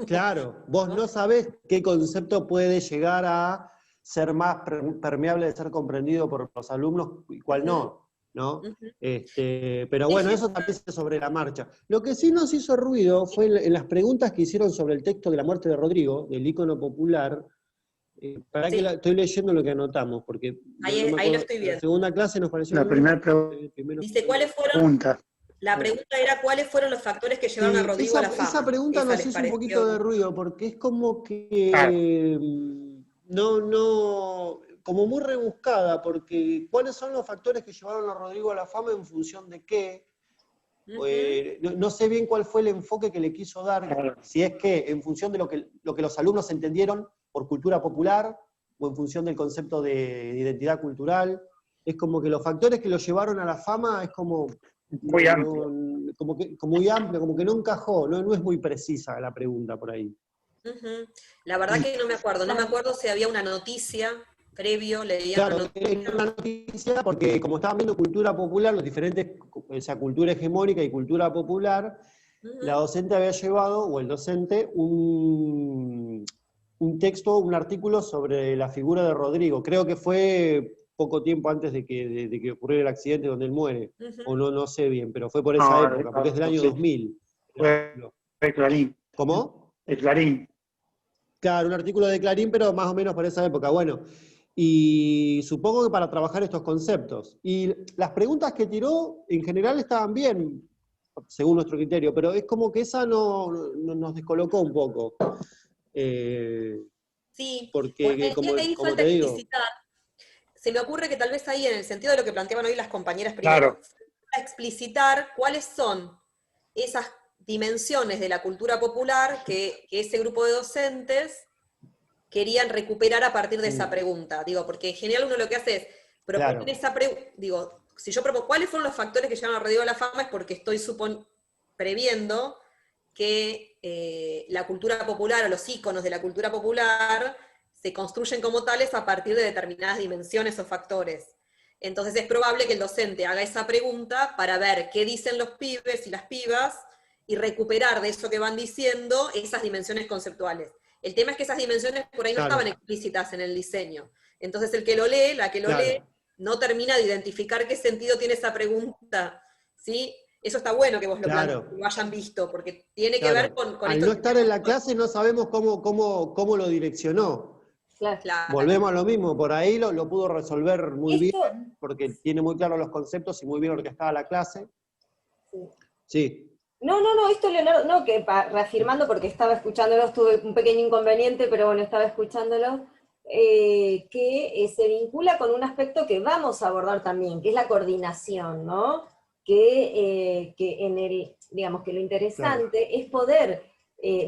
Claro, vos no sabés qué concepto puede llegar a ser más permeable de ser comprendido por los alumnos y cuál no, ¿no? Pero bueno, eso también es sobre la marcha. Lo que sí nos hizo ruido fue en las preguntas que hicieron sobre el texto de la muerte de Rodrigo, del ícono popular. Para que estoy leyendo lo que anotamos, porque ahí lo estoy viendo. La segunda clase nos pareció... La primera pregunta. Dice, ¿cuáles fueron? La pregunta era, ¿cuáles fueron los factores que llevaron a Rodrigo a la fama? Esa pregunta nos hizo un poquito de ruido, porque es como que... como muy rebuscada, porque ¿cuáles son los factores que llevaron a Rodrigo a la fama en función de qué? No sé bien cuál fue el enfoque que le quiso dar, si es que en función de lo que los alumnos entendieron por cultura popular, o en función del concepto de identidad cultural. Es como que los factores que lo llevaron a la fama es como... Muy amplio. Como muy amplio, como que no encajó, no es muy precisa la pregunta por ahí. La verdad que no me acuerdo si había una noticia previo, leía una noticia, porque como estaban viendo cultura popular, los diferentes, o sea, cultura hegemónica y cultura popular, la docente había llevado, o el docente, un texto, un artículo sobre la figura de Rodrigo. Creo que fue poco tiempo antes de que ocurriera el accidente donde él muere, o no sé bien, pero fue por esa época, porque es del año 2000. Fue Clarín. ¿Cómo? El Clarín. Claro, un artículo de Clarín, pero más o menos por esa época. Bueno, y supongo que para trabajar estos conceptos. Y las preguntas que tiró, en general, estaban bien, según nuestro criterio, pero es como que esa nos descolocó un poco. Sí, porque como te digo... Se me ocurre que tal vez ahí, en el sentido de lo que planteaban hoy las compañeras primero, explicitar cuáles son esas dimensiones de la cultura popular que ese grupo de docentes querían recuperar a partir de esa pregunta. Digo, porque en general uno lo que hace es proponer esa pregunta. Digo, si yo propongo cuáles fueron los factores que llevan a Rodrigo a la fama, es porque estoy previendo que la cultura popular o los íconos de la cultura popular se construyen como tales a partir de determinadas dimensiones o factores. Entonces es probable que el docente haga esa pregunta para ver qué dicen los pibes y las pibas y recuperar de eso que van diciendo esas dimensiones conceptuales. El tema es que esas dimensiones por ahí no estaban explícitas en el diseño. Entonces el que lo lee, la que lo lee, no termina de identificar qué sentido tiene esa pregunta, ¿sí? Eso está bueno que vos lo hayan visto, porque tiene que ver con Al esto. no estar en la clase no sabemos cómo lo direccionó. Volvemos a lo mismo, por ahí lo pudo resolver muy bien, porque tiene muy claros los conceptos y muy bien orquestada la clase. Sí. No, esto Leonardo, que reafirmando, porque estaba escuchándolo, tuve un pequeño inconveniente, pero bueno, estaba escuchándolo, que se vincula con un aspecto que vamos a abordar también, que es la coordinación, ¿no? Que digamos que lo interesante es poder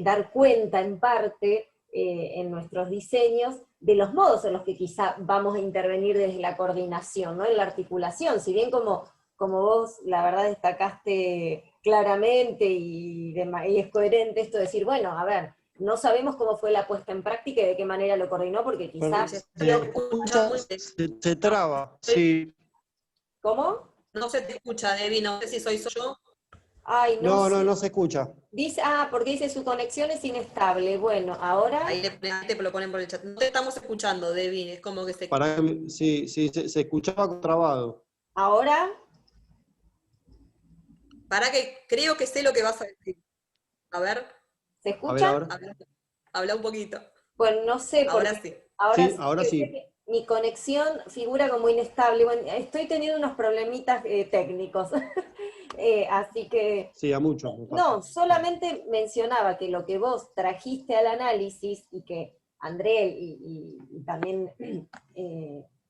dar cuenta en parte en nuestros diseños de los modos en los que quizá vamos a intervenir desde la coordinación, ¿no? En la articulación, si bien como vos la verdad destacaste claramente y es coherente esto de decir, bueno, a ver, no sabemos cómo fue la puesta en práctica y de qué manera lo coordinó, porque quizás... Se traba, sí. ¿Cómo? No se te escucha, Debbie, no sé si soy yo. Ay, No se escucha. Dice, porque dice su conexión es inestable. Bueno, ahora... Ahí te lo ponen por el chat. No te estamos escuchando, Debbie, es como que se... Sí, se escuchaba trabado. ¿Ahora? Para que creo que sé lo que vas a decir. A ver. ¿Se escucha? A ver. Habla un poquito. Bueno, no sé. Ahora sí. Ahora sí. Mi conexión figura como inestable. Bueno, estoy teniendo unos problemitas técnicos. Así que... Sí, a muchos. No, solamente mencionaba que lo que vos trajiste al análisis y que André y también,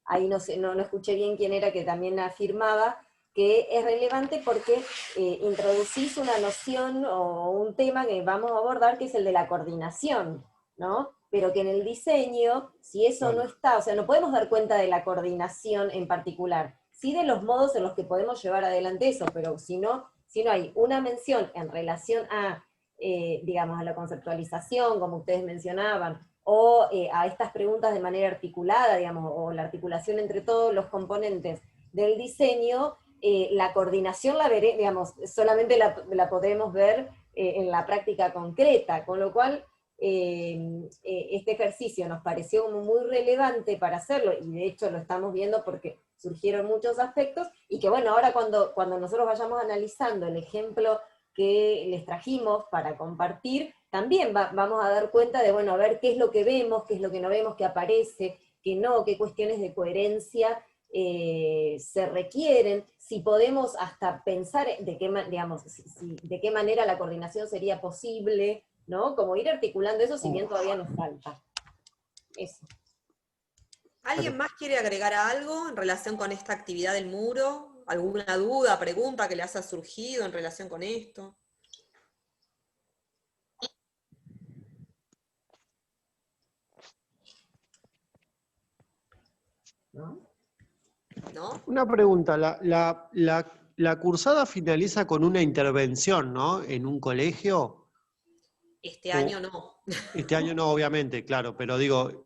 ahí no escuché bien quién era que también afirmaba, que es relevante porque introducís una noción o un tema que vamos a abordar, que es el de la coordinación, ¿no? Pero que en el diseño, si eso no está, o sea, no podemos dar cuenta de la coordinación en particular, sí de los modos en los que podemos llevar adelante eso, pero si no hay una mención en relación a, digamos, a la conceptualización, como ustedes mencionaban, o a estas preguntas de manera articulada, digamos, o la articulación entre todos los componentes del diseño, la coordinación la veré, digamos, solamente la podemos ver en la práctica concreta, con lo cual este ejercicio nos pareció como muy relevante para hacerlo, y de hecho lo estamos viendo porque surgieron muchos aspectos, y que bueno, ahora cuando nosotros vayamos analizando el ejemplo que les trajimos para compartir, también vamos a dar cuenta de, bueno, a ver qué es lo que vemos, qué es lo que no vemos, qué aparece, qué no, qué cuestiones de coherencia se requieren, si podemos hasta pensar de qué manera la coordinación sería posible, ¿no? Como ir articulando eso, si bien todavía nos falta. Eso. ¿Alguien más quiere agregar algo en relación con esta actividad del muro? ¿Alguna duda, pregunta que le haya surgido en relación con esto? ¿No? Una pregunta, la cursada finaliza con una intervención, ¿no? En un colegio. Este año no. Este año no, obviamente, claro, pero digo,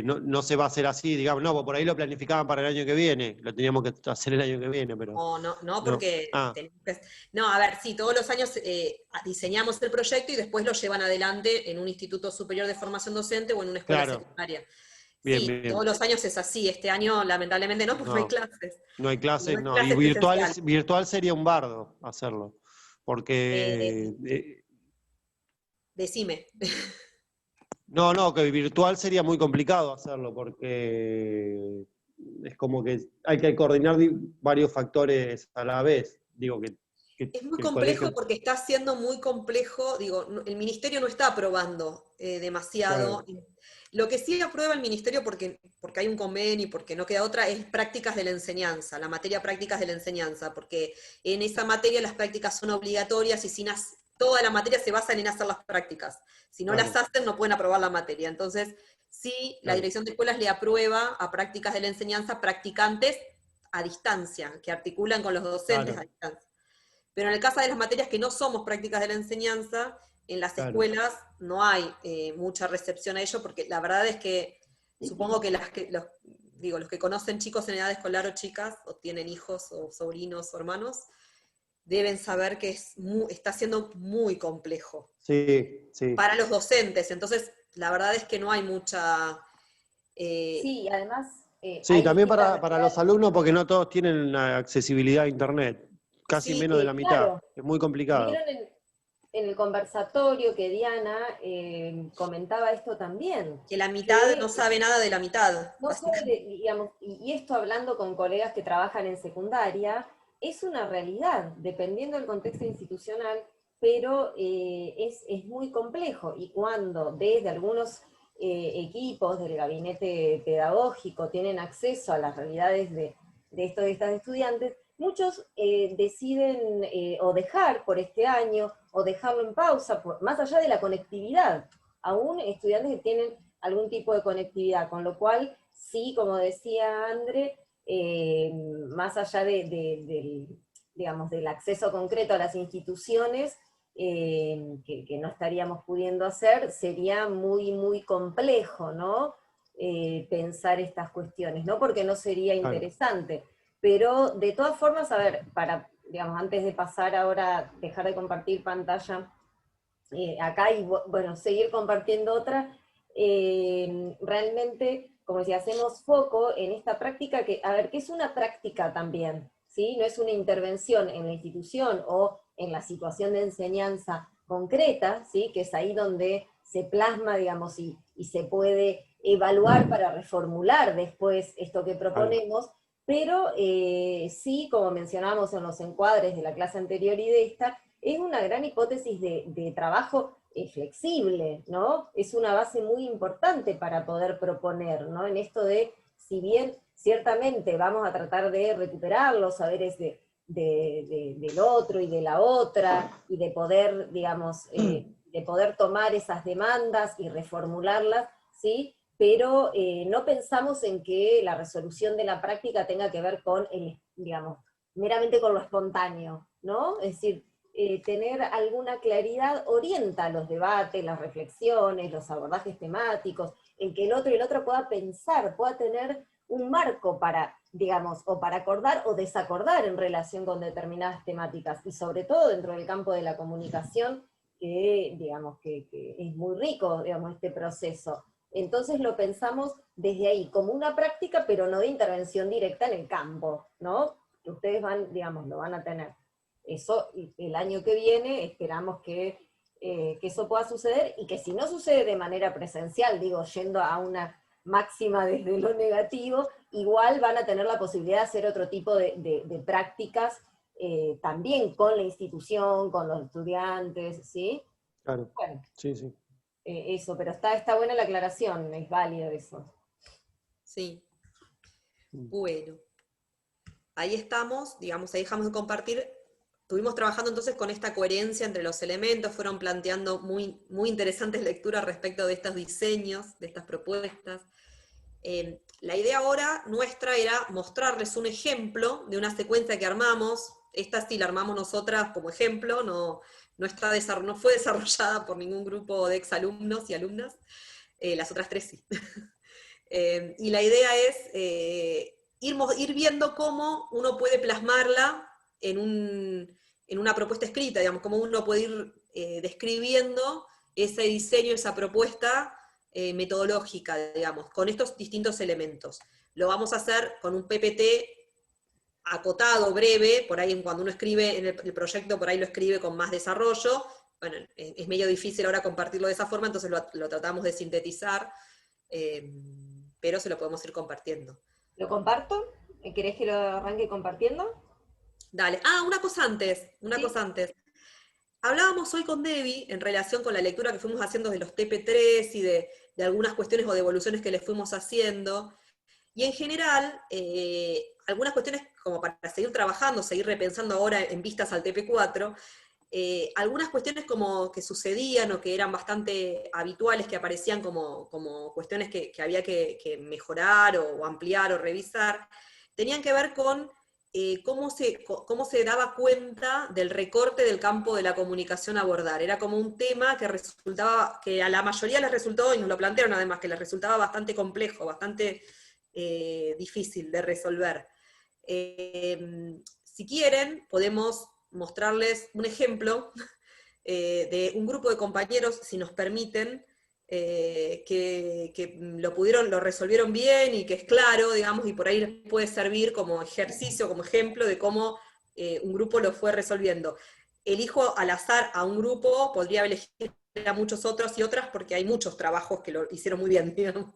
no se va a hacer así, digamos, no, por ahí lo planificaban para el año que viene, lo teníamos que hacer el año que viene, pero... No, porque... No, a ver, sí, todos los años diseñamos el proyecto y después lo llevan adelante en un instituto superior de formación docente o en una escuela secundaria. Bien. Todos los años es así, este año lamentablemente no, porque no hay clases. No hay clases, no. Y virtual sería un bardo hacerlo, porque... Decime. No, que virtual sería muy complicado hacerlo, porque es como que hay que coordinar varios factores a la vez. Digo que es muy complejo porque está siendo muy complejo, digo, el ministerio no está aprobando demasiado. Claro. Lo que sí aprueba el ministerio, porque hay un convenio y porque no queda otra, es prácticas de la enseñanza, la materia prácticas de la enseñanza, porque en esa materia las prácticas son obligatorias y toda la materia se basa en hacer las prácticas. Si no las hacen, no pueden aprobar la materia. Entonces, sí, la dirección de escuelas le aprueba a prácticas de la enseñanza practicantes a distancia, que articulan con los docentes a distancia. Pero en el caso de las materias que no somos prácticas de la enseñanza, en las escuelas no hay mucha recepción a ello, porque la verdad es que supongo que los que conocen chicos en edad escolar o chicas, o tienen hijos o sobrinos o hermanos, deben saber que está siendo muy complejo para los docentes. Entonces, la verdad es que no hay mucha... sí, además... sí, también para los alumnos, porque no todos tienen accesibilidad a Internet. Casi menos de la mitad. Claro. Es muy complicado. Vieron en el conversatorio que Diana comentaba esto también. Que la mitad no sabe nada de la mitad. No sabe, digamos, y esto hablando con colegas que trabajan en secundaria, es una realidad, dependiendo del contexto institucional, pero es muy complejo. Y cuando desde algunos equipos del gabinete pedagógico tienen acceso a las realidades de estas estudiantes, muchos deciden o dejar por este año, o dejarlo en pausa, más allá de la conectividad. Aún estudiantes que tienen algún tipo de conectividad, con lo cual, sí, como decía André, más allá digamos, del acceso concreto a las instituciones, que no estaríamos pudiendo hacer, sería muy, muy complejo, ¿no? Pensar estas cuestiones, no porque no sería interesante, pero de todas formas, a ver, digamos, antes de pasar ahora, dejar de compartir pantalla acá y, bueno, seguir compartiendo otra, realmente, como decía, hacemos foco en esta práctica que, a ver, que es una práctica también, ¿sí? No es una intervención en la institución o en la situación de enseñanza concreta, ¿sí? Que es ahí donde se plasma, digamos, y se puede evaluar para reformular después esto que proponemos, pero sí, como mencionamos en los encuadres de la clase anterior y de esta, es una gran hipótesis de trabajo flexible, ¿no? Es una base muy importante para poder proponer, ¿no? En esto de, si bien ciertamente vamos a tratar de recuperar los saberes del otro y de la otra, y de poder, digamos, de poder tomar esas demandas y reformularlas, ¿sí? Pero no pensamos en que la resolución de la práctica tenga que ver con, digamos, meramente con lo espontáneo, ¿no? Es decir, tener alguna claridad orienta los debates, las reflexiones, los abordajes temáticos, en que el otro y el otro pueda pensar, pueda tener un marco para, digamos, o para acordar o desacordar en relación con determinadas temáticas, y sobre todo dentro del campo de la comunicación, que, digamos, que es muy rico, digamos, este proceso. Entonces lo pensamos desde ahí, como una práctica, pero no de intervención directa en el campo, ¿no? Que ustedes van, digamos, lo van a tener. Eso, el año que viene, esperamos que eso pueda suceder, y que si no sucede de manera presencial, digo, yendo a una máxima desde lo negativo, igual van a tener la posibilidad de hacer otro tipo de prácticas, también con la institución, con los estudiantes, ¿sí? Claro, bueno, sí, sí. Eso, pero está buena la aclaración, es válido eso. Sí. Bueno. Ahí estamos, digamos, ahí dejamos de compartir. Estuvimos trabajando entonces con esta coherencia entre los elementos, fueron planteando muy, muy interesantes lecturas respecto de estos diseños, de estas propuestas. La idea ahora nuestra era mostrarles un ejemplo de una secuencia que armamos. Esta sí la armamos nosotras como ejemplo, no fue desarrollada por ningún grupo de exalumnos y alumnas, las otras tres sí. Y la idea es ir viendo cómo uno puede plasmarla en una propuesta escrita, digamos, cómo uno puede ir describiendo ese diseño, esa propuesta metodológica, digamos, con estos distintos elementos. Lo vamos a hacer con un PPT acotado, breve, por ahí cuando uno escribe en el proyecto, por ahí lo escribe con más desarrollo. Bueno, es medio difícil ahora compartirlo de esa forma, entonces lo tratamos de sintetizar, pero se lo podemos ir compartiendo. ¿Lo comparto? ¿Querés que lo arranque compartiendo? Dale. Una cosa antes. Hablábamos hoy con Debbie en relación con la lectura que fuimos haciendo de los TP3 y de algunas cuestiones o devoluciones que les fuimos haciendo, y en general, algunas cuestiones como para seguir trabajando, seguir repensando ahora en vistas al TP4, algunas cuestiones como que sucedían o que eran bastante habituales, que aparecían como cuestiones que había que mejorar o ampliar o revisar, tenían que ver con cómo se daba cuenta del recorte del campo de la comunicación a abordar. Era como un tema que a la mayoría les resultó, y nos lo plantearon además, que les resultaba bastante complejo, bastante difícil de resolver. Si quieren, podemos mostrarles un ejemplo de un grupo de compañeros, si nos permiten, que lo resolvieron bien y que es claro, digamos, y por ahí les puede servir como ejercicio, como ejemplo de cómo un grupo lo fue resolviendo. Elijo al azar a un grupo, podría elegir a muchos otros y otras, porque hay muchos trabajos que lo hicieron muy bien, digamos.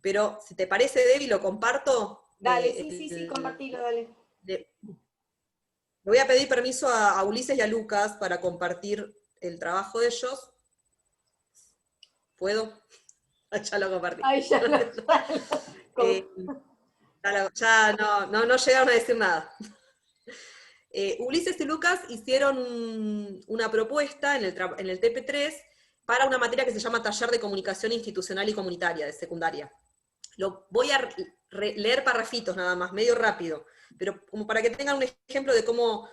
Pero, si te parece, Debbie, lo comparto. Dale, sí, compartilo, dale. Le voy a pedir permiso a Ulises y a Lucas para compartir el trabajo de ellos. ¿Puedo? Ya lo compartí. Ay, ya no llegaron a decir nada. Ulises y Lucas hicieron una propuesta en el TP3 para una materia que se llama Taller de Comunicación Institucional y Comunitaria, de secundaria. Voy a leer parrafitos nada más, medio rápido, pero como para que tengan un ejemplo de cómo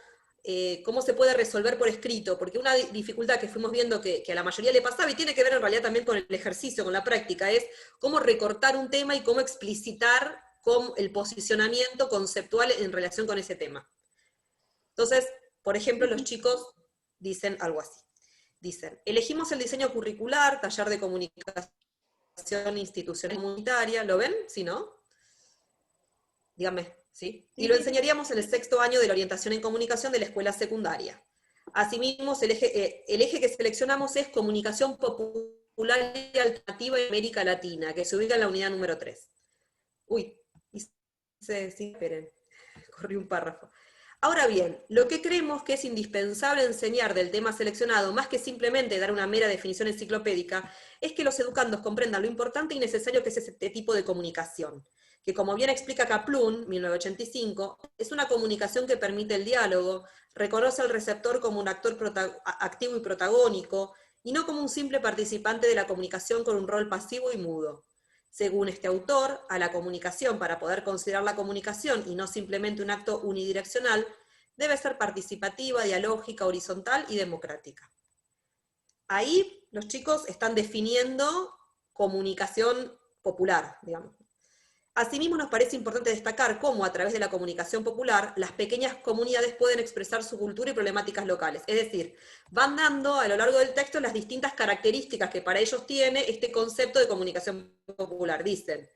cómo se puede resolver por escrito, porque una dificultad que fuimos viendo que a la mayoría le pasaba, y tiene que ver en realidad también con el ejercicio, con la práctica, es cómo recortar un tema y cómo explicitar el posicionamiento conceptual en relación con ese tema. Entonces, por ejemplo, los chicos dicen algo así. Dicen, elegimos el diseño curricular, taller de comunicación institucional comunitaria, ¿lo ven? ¿Sí, no? Díganme, ¿sí? Y lo enseñaríamos en el 6º año de la orientación en comunicación de la escuela secundaria. Asimismo, el eje que seleccionamos es comunicación popular y alternativa en América Latina, que se ubica en la unidad número 3. Uy, sí, esperen, corrí un párrafo. Ahora bien, lo que creemos que es indispensable enseñar del tema seleccionado, más que simplemente dar una mera definición enciclopédica, es que los educandos comprendan lo importante y necesario que es este tipo de comunicación, que como bien explica Kaplun, 1985, es una comunicación que permite el diálogo, reconoce al receptor como un actor activo y protagónico, y no como un simple participante de la comunicación con un rol pasivo y mudo. Según este autor, a la comunicación, para poder considerar la comunicación y no simplemente un acto unidireccional, debe ser participativa, dialógica, horizontal y democrática. Ahí los chicos están definiendo comunicación popular, digamos. Asimismo, nos parece importante destacar cómo, a través de la comunicación popular, las pequeñas comunidades pueden expresar su cultura y problemáticas locales. Es decir, van dando a lo largo del texto las distintas características que para ellos tiene este concepto de comunicación popular. Dicen,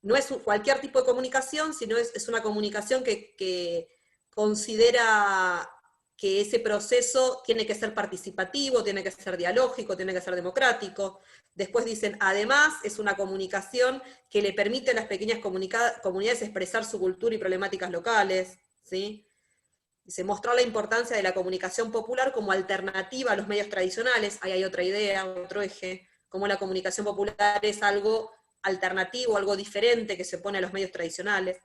no es cualquier tipo de comunicación, sino es una comunicación que considera que ese proceso tiene que ser participativo, tiene que ser dialógico, tiene que ser democrático. Después dicen, además, es una comunicación que le permite a las pequeñas comunidades expresar su cultura y problemáticas locales, ¿sí? Dice, mostrar la importancia de la comunicación popular como alternativa a los medios tradicionales. Ahí hay otra idea, otro eje, como la comunicación popular es algo alternativo, algo diferente que se opone a los medios tradicionales,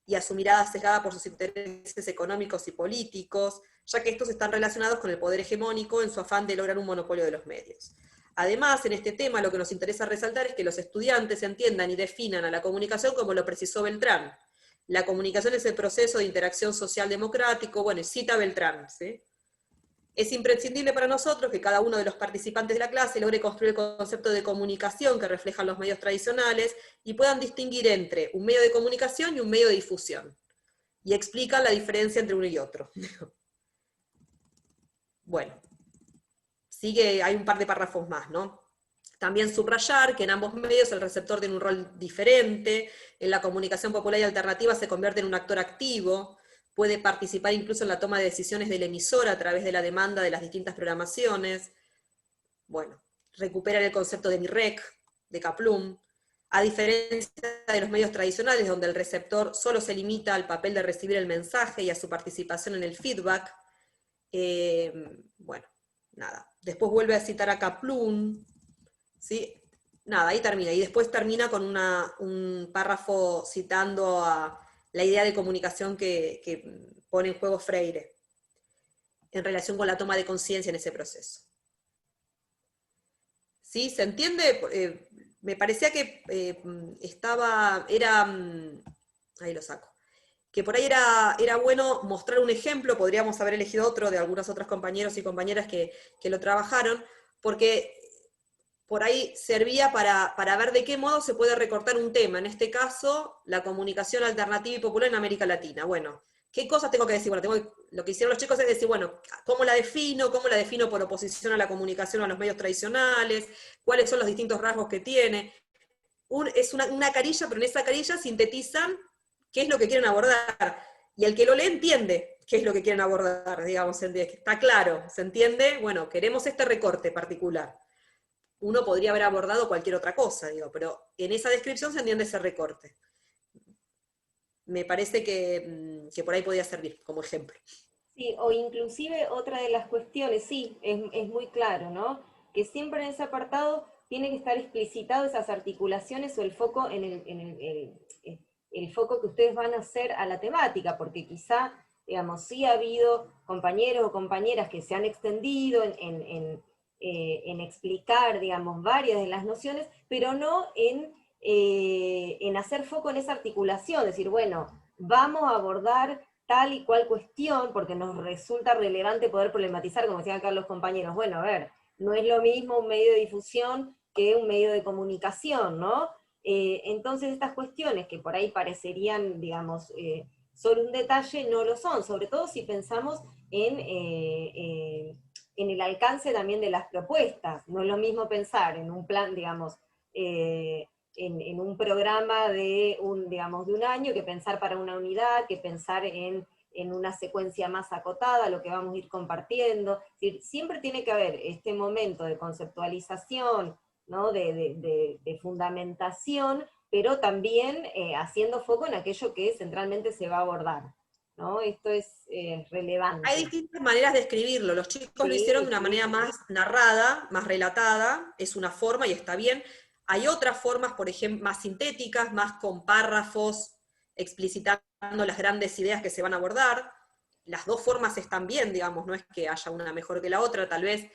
y a su mirada sesgada por sus intereses económicos y políticos, ya que estos están relacionados con el poder hegemónico en su afán de lograr un monopolio de los medios. Además, en este tema lo que nos interesa resaltar es que los estudiantes entiendan y definan a la comunicación como lo precisó Beltrán. La comunicación es el proceso de interacción social democrático, bueno, cita Beltrán, ¿sí? Es imprescindible para nosotros que cada uno de los participantes de la clase logre construir el concepto de comunicación que reflejan los medios tradicionales y puedan distinguir entre un medio de comunicación y un medio de difusión. Y explican la diferencia entre uno y otro. Bueno, sigue, hay un par de párrafos más, ¿no? También subrayar que en ambos medios el receptor tiene un rol diferente, en la comunicación popular y alternativa se convierte en un actor activo, puede participar incluso en la toma de decisiones del emisor a través de la demanda de las distintas programaciones. Bueno, recuperar el concepto de MIREC, de Kaplun, a diferencia de los medios tradicionales donde el receptor solo se limita al papel de recibir el mensaje y a su participación en el feedback. Bueno, nada. Después vuelve a citar a Kaplun, ¿sí? Nada, ahí termina. Y después termina con un párrafo citando a la idea de comunicación que pone en juego Freire, en relación con la toma de conciencia en ese proceso. ¿Sí? ¿Se entiende? Me parecía que ahí lo saco, que por ahí era bueno mostrar un ejemplo, podríamos haber elegido otro de algunos otros compañeros y compañeras que lo trabajaron, porque por ahí servía para ver de qué modo se puede recortar un tema, en este caso, la comunicación alternativa y popular en América Latina. Bueno, ¿qué cosas tengo que decir? Bueno, lo que hicieron los chicos es decir, bueno, ¿cómo la defino? ¿Cómo la defino por oposición a la comunicación o a los medios tradicionales? ¿Cuáles son los distintos rasgos que tiene? Es una carilla, pero en esa carilla sintetizan qué es lo que quieren abordar. Y el que lo lee entiende qué es lo que quieren abordar, digamos, está claro, ¿se entiende? Bueno, queremos este recorte particular. Uno podría haber abordado cualquier otra cosa, digo, pero en esa descripción se entiende ese recorte. Me parece que por ahí podría servir como ejemplo. Sí, o inclusive otra de las cuestiones, sí, es muy claro, ¿no? Que siempre en ese apartado tiene que estar explicitado esas articulaciones o el foco en el foco que ustedes van a hacer a la temática, porque quizá, digamos, sí ha habido compañeros o compañeras que se han extendido en explicar, digamos, varias de las nociones, pero no en hacer foco en esa articulación, decir, bueno, vamos a abordar tal y cual cuestión, porque nos resulta relevante poder problematizar, como decían acá los compañeros, bueno, a ver, no es lo mismo un medio de difusión que un medio de comunicación, ¿no? Entonces estas cuestiones que por ahí parecerían, digamos, solo un detalle, no lo son, sobre todo si pensamos en el alcance también de las propuestas. No es lo mismo pensar en un plan, digamos, en un programa de un año, que pensar para una unidad, que pensar en una secuencia más acotada, lo que vamos a ir compartiendo. Es decir, siempre tiene que haber este momento de conceptualización, ¿no? de fundamentación, pero también haciendo foco en aquello que centralmente se va a abordar, ¿no? Esto es relevante. Hay distintas maneras de escribirlo. Los chicos lo hicieron de una manera más narrada, más relatada, es una forma y está bien. Hay otras formas, por ejemplo, más sintéticas, más con párrafos, explicitando las grandes ideas que se van a abordar. Las dos formas están bien, digamos, no es que haya una mejor que la otra, tal vez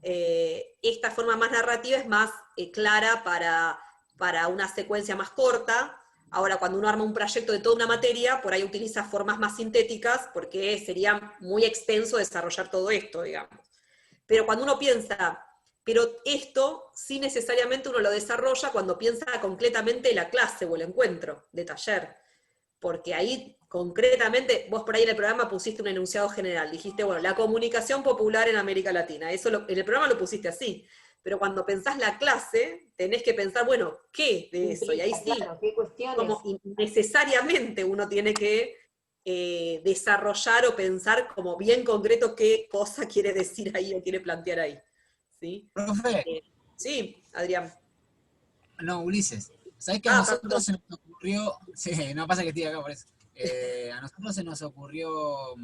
esta forma más narrativa es más clara para una secuencia más corta. Ahora, cuando uno arma un proyecto de toda una materia, por ahí utiliza formas más sintéticas, porque sería muy extenso desarrollar todo esto, digamos. Pero cuando uno piensa, pero esto sí necesariamente uno lo desarrolla cuando piensa concretamente la clase o el encuentro de taller. Porque ahí, concretamente, vos por ahí en el programa pusiste un enunciado general, dijiste, bueno, la comunicación popular en América Latina, eso en el programa lo pusiste así, pero cuando pensás la clase, tenés que pensar, bueno, ¿qué de eso? Y ahí sí, claro, ¿qué cuestiones? Como necesariamente uno tiene que desarrollar o pensar como bien concreto qué cosa quiere decir ahí o quiere plantear ahí. ¿Sí? Profe. Sí, Adrián. No, Ulises. ¿Sabés que a nosotros se nos ocurrió? Sí, no pasa que estoy acá por eso. A nosotros se nos ocurrió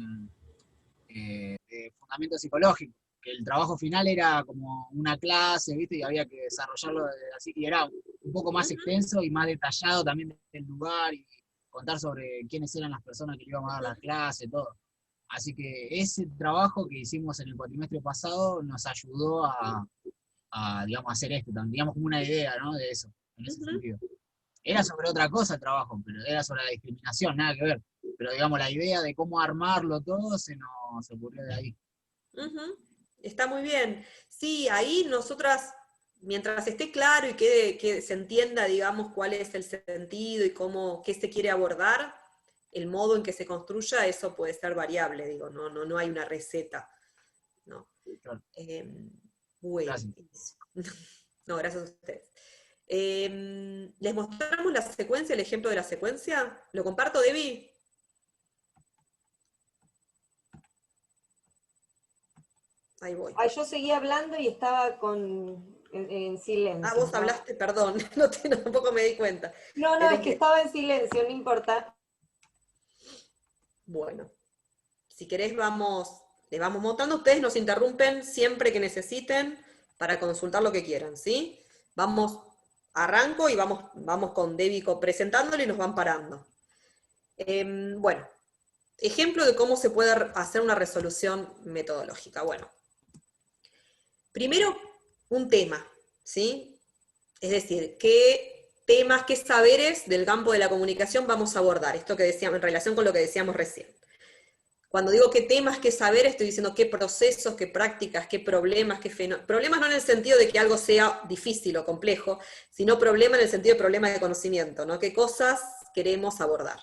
fundamento psicológico, que el trabajo final era como una clase, ¿viste? Y había que desarrollarlo así, y era un poco más extenso y más detallado también del lugar, y contar sobre quiénes eran las personas que le íbamos a dar la clase, todo. Así que ese trabajo que hicimos en el cuatrimestre pasado nos ayudó a digamos, hacer esto, digamos como una idea, ¿no? De eso, en ese sentido. Era sobre otra cosa el trabajo, pero era sobre la discriminación, nada que ver. Pero digamos, la idea de cómo armarlo todo se nos ocurrió de ahí. Está muy bien. Sí, ahí nosotras, mientras esté claro y que se entienda, digamos, cuál es el sentido y qué se quiere abordar, el modo en que se construya, eso puede ser variable, digo, no hay una receta. ¿No? Claro. Bueno. Gracias. No, gracias a ustedes. ¿Les mostramos la secuencia, el ejemplo de la secuencia? ¿Lo comparto, Debbie? Ahí voy. Ay, yo seguía hablando y estaba en silencio. Ah, vos hablaste, perdón, tampoco me di cuenta. No, es que estaba en silencio, no importa. Bueno, si querés le vamos montando, ustedes nos interrumpen siempre que necesiten para consultar lo que quieran, ¿sí? Arranco y vamos con Debbie presentándole y nos van parando. Bueno, ejemplo de cómo se puede hacer una resolución metodológica. Bueno, primero un tema, ¿sí? Es decir, qué temas, qué saberes del campo de la comunicación vamos a abordar, esto que decíamos, en relación con lo que decíamos recién. Cuando digo qué temas, qué saberes, estoy diciendo qué procesos, qué prácticas, qué problemas, qué fenómenos. Problemas no en el sentido de que algo sea difícil o complejo, sino problema en el sentido de problema de conocimiento, ¿no? ¿Qué cosas queremos abordar?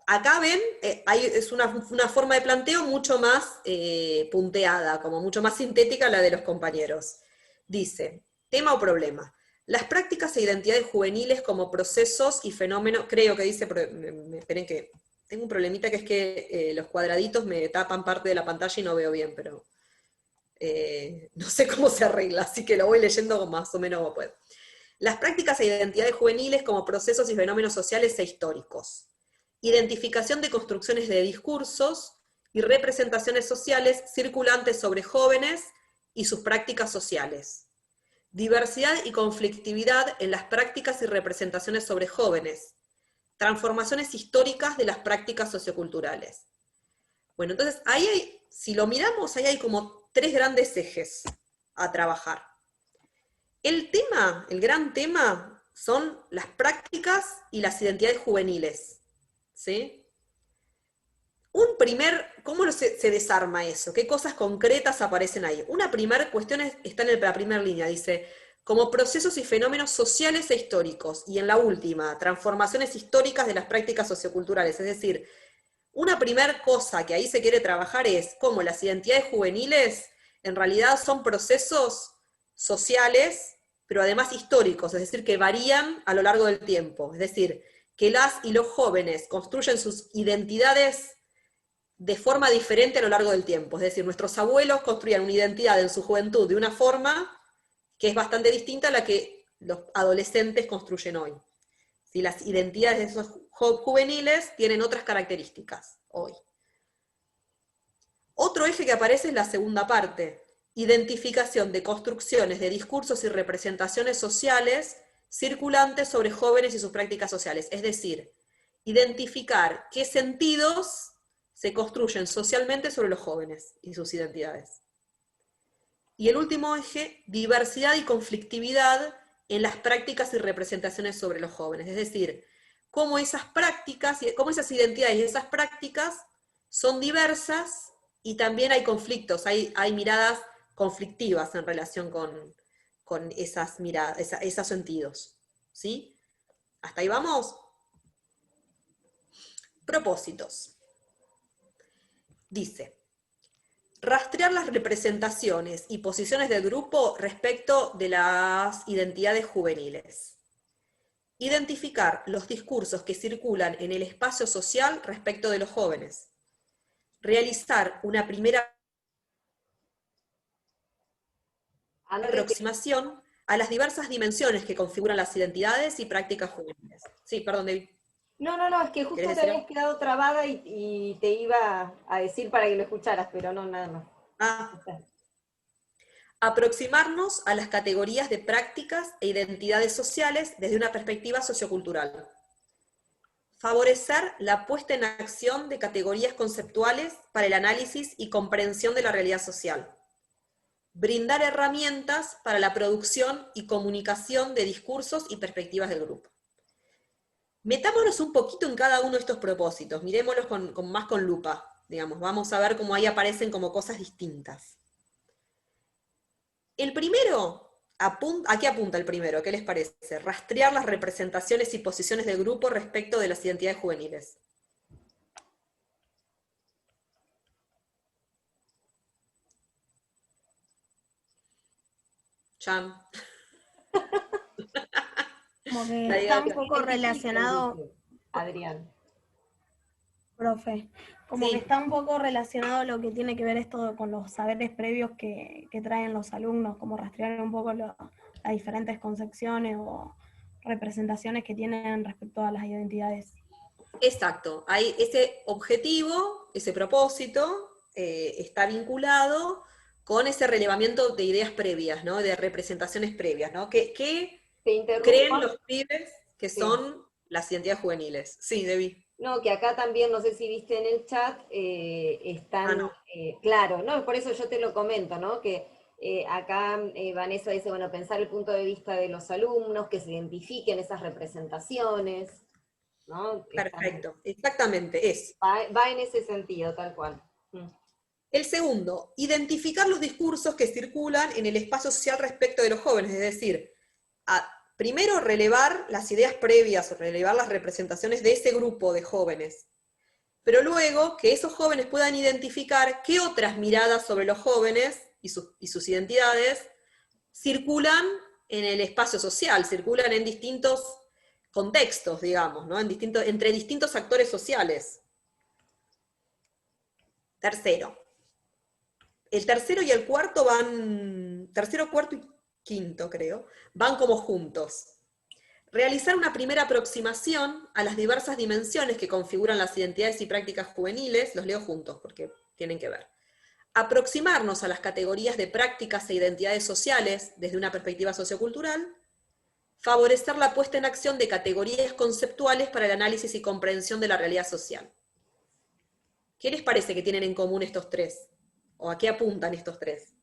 Acá ven, es una forma de planteo mucho más punteada, como mucho más sintética la de los compañeros. Dice, tema o problema. Las prácticas e identidades juveniles como procesos y fenómenos, creo que dice, esperen que tengo un problemita que es que los cuadraditos me tapan parte de la pantalla y no veo bien, pero no sé cómo se arregla, así que lo voy leyendo más o menos como puedo. Las prácticas e identidades juveniles como procesos y fenómenos sociales e históricos. Identificación de construcciones de discursos y representaciones sociales circulantes sobre jóvenes y sus prácticas sociales. Diversidad y conflictividad en las prácticas y representaciones sobre jóvenes. Transformaciones históricas de las prácticas socioculturales. Bueno, entonces ahí si lo miramos, ahí hay como 3 grandes ejes a trabajar. El gran tema, son las prácticas y las identidades juveniles. ¿sí? ¿Cómo se desarma eso? ¿Qué cosas concretas aparecen ahí? Una primera cuestión está en la primera línea, dice, como procesos y fenómenos sociales e históricos, y en la última, transformaciones históricas de las prácticas socioculturales, es decir, una primera cosa que ahí se quiere trabajar es cómo las identidades juveniles en realidad son procesos sociales, pero además históricos, es decir, que varían a lo largo del tiempo, es decir, que las y los jóvenes construyen sus identidades de forma diferente a lo largo del tiempo. Es decir, nuestros abuelos construían una identidad en su juventud de una forma que es bastante distinta a la que los adolescentes construyen hoy. Si las identidades de esos juveniles tienen otras características hoy. Otro eje que aparece es la segunda parte, identificación de construcciones de discursos y representaciones sociales circulantes sobre jóvenes y sus prácticas sociales. Es decir, identificar qué sentidos se construyen socialmente sobre los jóvenes y sus identidades. Y el último eje, diversidad y conflictividad en las prácticas y representaciones sobre los jóvenes. Es decir, cómo esas prácticas, cómo esas identidades y esas prácticas son diversas y también hay conflictos, hay miradas conflictivas en relación con esas miradas, esos sentidos. ¿Sí? ¿Hasta ahí vamos? Propósitos. Dice, rastrear las representaciones y posiciones del grupo respecto de las identidades juveniles. Identificar los discursos que circulan en el espacio social respecto de los jóvenes. Realizar una primera aproximación a las diversas dimensiones que configuran las identidades y prácticas juveniles. Sí, perdón, David. No, es que justo te habías quedado trabada y te iba a decir para que lo escucharas, pero no, nada más. Aproximarnos a las categorías de prácticas e identidades sociales desde una perspectiva sociocultural. Favorecer la puesta en acción de categorías conceptuales para el análisis y comprensión de la realidad social. Brindar herramientas para la producción y comunicación de discursos y perspectivas del grupo. Metámonos un poquito en cada uno de estos propósitos, miremoslos más con lupa, digamos, vamos a ver cómo ahí aparecen como cosas distintas. El primero, ¿a qué apunta el primero? ¿Qué les parece? Rastrear las representaciones y posiciones del grupo respecto de las identidades juveniles. Chan. Como que está un poco relacionado, Adrián. Profe, como que está un poco relacionado lo que tiene que ver esto con los saberes previos que traen los alumnos, como rastrear un poco las diferentes concepciones o representaciones que tienen respecto a las identidades. Exacto, hay ese objetivo, ese propósito, está vinculado con ese relevamiento de ideas previas, ¿no? De representaciones previas, ¿no? ¿Qué creen los pibes que son las identidades juveniles? Sí, Debbie. No, que acá también, no sé si viste en el chat, están, claro, no, por eso yo te lo comento, ¿no? Que acá Vanessa dice, bueno, pensar el punto de vista de los alumnos, que se identifiquen esas representaciones, ¿no? Perfecto, exactamente, es. Va en ese sentido, tal cual. El segundo, identificar los discursos que circulan en el espacio social respecto de los jóvenes, es decir, primero relevar las ideas previas, o relevar las representaciones de ese grupo de jóvenes, pero luego que esos jóvenes puedan identificar qué otras miradas sobre los jóvenes y sus identidades circulan en el espacio social, circulan en distintos contextos, digamos, ¿no? Entre distintos actores sociales. Tercero. El tercero y el cuarto tercero, cuarto y quinto, creo, van como juntos. Realizar una primera aproximación a las diversas dimensiones que configuran las identidades y prácticas juveniles, los leo juntos porque tienen que ver. Aproximarnos a las categorías de prácticas e identidades sociales desde una perspectiva sociocultural. Favorecer la puesta en acción de categorías conceptuales para el análisis y comprensión de la realidad social. ¿Qué les parece que tienen en común estos tres? ¿O a qué apuntan estos tres?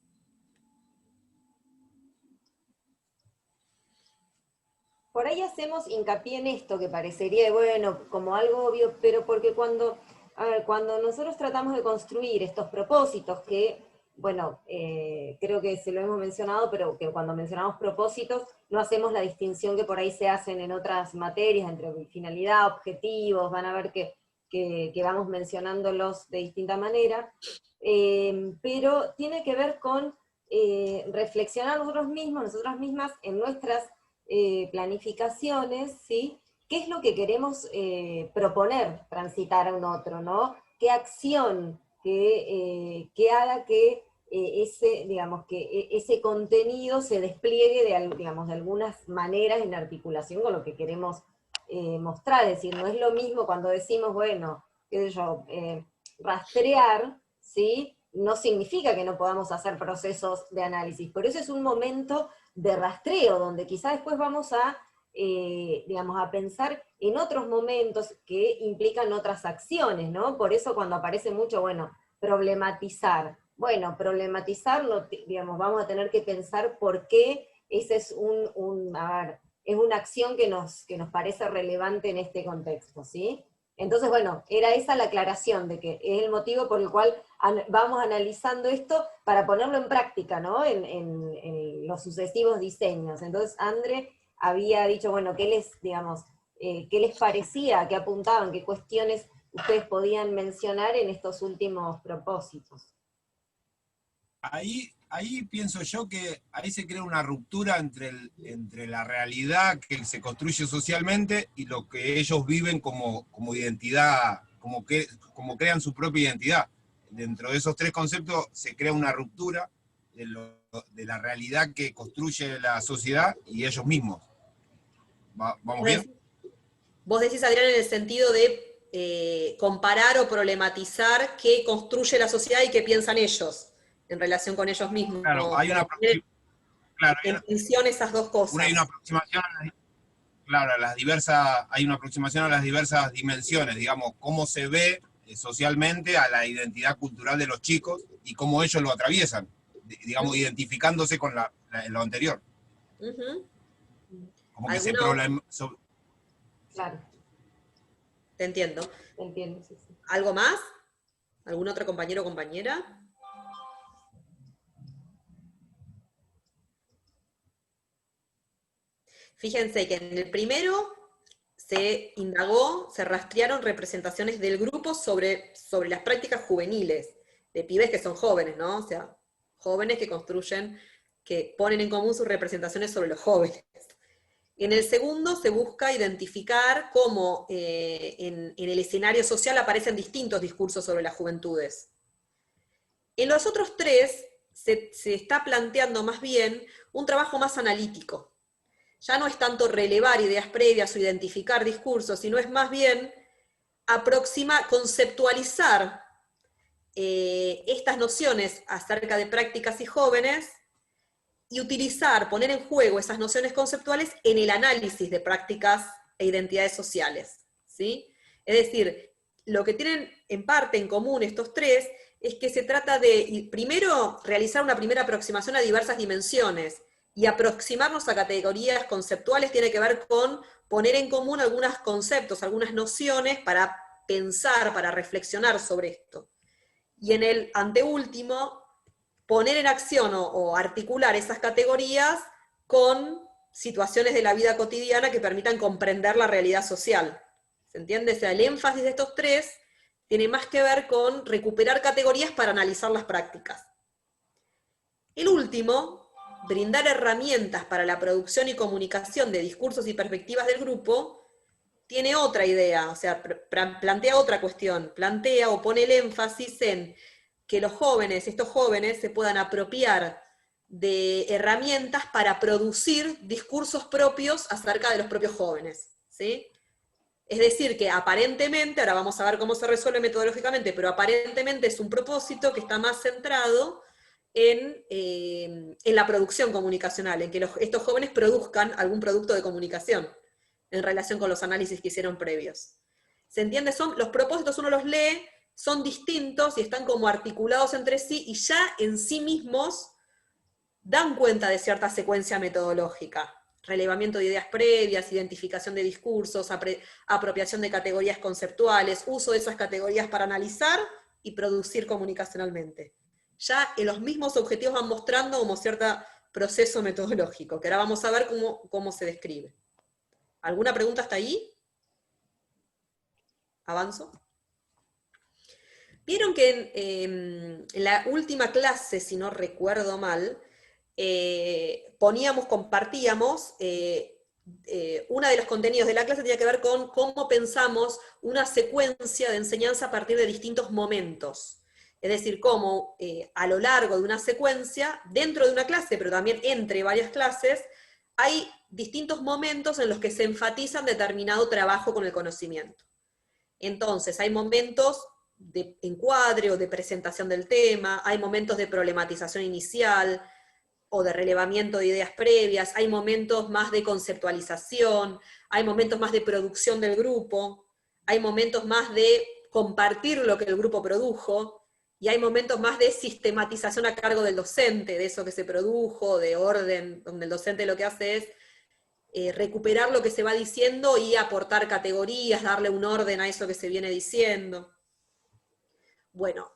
por ahí hacemos hincapié en esto, que parecería, bueno, como algo obvio, pero porque cuando nosotros tratamos de construir estos propósitos que, bueno, creo que se lo hemos mencionado, pero que cuando mencionamos propósitos no hacemos la distinción que por ahí se hacen en otras materias, entre finalidad, objetivos, van a ver que vamos mencionándolos de distinta manera, pero tiene que ver con reflexionar nosotros mismos, nosotras mismas, en nuestras planificaciones, ¿sí? ¿Qué es lo que queremos proponer, transitar a un otro, ¿no? ¿Qué acción que haga que ese contenido se despliegue de algunas maneras en articulación con lo que queremos mostrar? Es decir, no es lo mismo cuando decimos, bueno, qué sé yo, rastrear, ¿sí? No significa que no podamos hacer procesos de análisis, pero ese es un momento de rastreo, donde quizá después vamos a pensar en otros momentos que implican otras acciones, ¿no? Por eso cuando aparece mucho, bueno, problematizar. Bueno, problematizarlo, vamos a tener que pensar por qué ese es es una acción que nos parece relevante en este contexto, ¿sí? Entonces, bueno, era esa la aclaración, de que es el motivo por el cual vamos analizando esto para ponerlo en práctica, ¿no? En los sucesivos diseños. Entonces, André había dicho, bueno, qué les parecía, qué apuntaban, qué cuestiones ustedes podían mencionar en estos últimos propósitos. Ahí pienso yo que ahí se crea una ruptura entre la realidad que se construye socialmente y lo que ellos viven como identidad, como crean su propia identidad. Dentro de esos tres conceptos se crea una ruptura de la realidad que construye la sociedad y ellos mismos. ¿Vamos bien? Vos decís, Adrián, en el sentido de comparar o problematizar qué construye la sociedad y qué piensan ellos en relación con ellos mismos. Claro, hay una tensión esas dos cosas. Hay una aproximación hay una aproximación a las diversas dimensiones, digamos, cómo se ve socialmente a la identidad cultural de los chicos y cómo ellos lo atraviesan, digamos, identificándose con lo anterior. Como que se Claro. Te entiendo. Te entiendo, sí. ¿Algo más? ¿Algún otro compañero o compañera? Fíjense que en el primero se indagó, se rastrearon representaciones del grupo sobre las prácticas juveniles, de pibes que son jóvenes, ¿no? O sea, jóvenes que construyen, que ponen en común sus representaciones sobre los jóvenes. En el segundo se busca identificar cómo en el escenario social aparecen distintos discursos sobre las juventudes. En los otros tres se está planteando más bien un trabajo más analítico. Ya no es tanto relevar ideas previas o identificar discursos, sino es más bien conceptualizar estas nociones acerca de prácticas y jóvenes y poner en juego esas nociones conceptuales en el análisis de prácticas e identidades sociales, ¿sí? Es decir, lo que tienen en parte en común estos tres es que se trata de, primero, realizar una primera aproximación a diversas dimensiones, y aproximarnos a categorías conceptuales tiene que ver con poner en común algunos conceptos, algunas nociones para pensar, para reflexionar sobre esto. Y en el anteúltimo, poner en acción o articular esas categorías con situaciones de la vida cotidiana que permitan comprender la realidad social. ¿Se entiende? O sea, el énfasis de estos tres tiene más que ver con recuperar categorías para analizar las prácticas. El último, brindar herramientas para la producción y comunicación de discursos y perspectivas del grupo, tiene otra idea, o sea, plantea otra cuestión, plantea o pone el énfasis en que estos jóvenes, se puedan apropiar de herramientas para producir discursos propios acerca de los propios jóvenes, ¿sí? Es decir, que aparentemente, ahora vamos a ver cómo se resuelve metodológicamente, pero aparentemente es un propósito que está más centrado en la producción comunicacional, en que estos jóvenes produzcan algún producto de comunicación en relación con los análisis que hicieron previos. ¿Se entiende? Los propósitos, uno los lee, son distintos y están como articulados entre sí, y ya en sí mismos dan cuenta de cierta secuencia metodológica. relevamiento de ideas previas, identificación de discursos, apropiación de categorías conceptuales, uso de esas categorías para analizar y producir comunicacionalmente. Ya en los mismos objetivos van mostrando como cierto proceso metodológico, que ahora vamos a ver cómo se describe. ¿Alguna pregunta hasta ahí? ¿Avanzo? Vieron que en la última clase, si no recuerdo mal, compartíamos, uno de los contenidos de la clase tenía que ver con cómo pensamos una secuencia de enseñanza a partir de distintos momentos. Es decir, cómo a lo largo de una secuencia, dentro de una clase, pero también entre varias clases, hay distintos momentos en los que se enfatizan determinado trabajo con el conocimiento. Entonces, hay momentos de encuadre o de presentación del tema, hay momentos de problematización inicial, o de relevamiento de ideas previas, hay momentos más de conceptualización, hay momentos más de producción del grupo, hay momentos más de compartir lo que el grupo produjo, y hay momentos más de sistematización a cargo del docente, de eso que se produjo, de orden, donde el docente lo que hace es recuperar lo que se va diciendo y aportar categorías, darle un orden a eso que se viene diciendo. Bueno,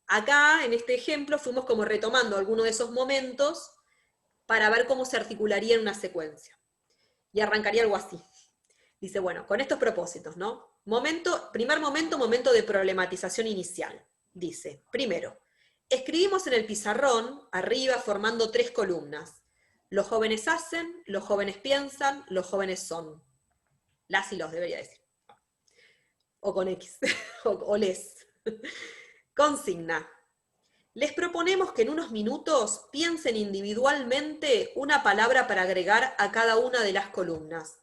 acá, en este ejemplo, fuimos como retomando algunos de esos momentos para ver cómo se articularía en una secuencia. Y arrancaría algo así. Dice, bueno, con estos propósitos, ¿no? Primer momento de problematización inicial. Dice, primero, escribimos en el pizarrón, arriba, formando 3 columnas. Los jóvenes hacen, los jóvenes piensan, los jóvenes son. Las y los, debería decir. O con X, o les. Consigna. Les proponemos que en unos minutos piensen individualmente una palabra para agregar a cada una de las columnas.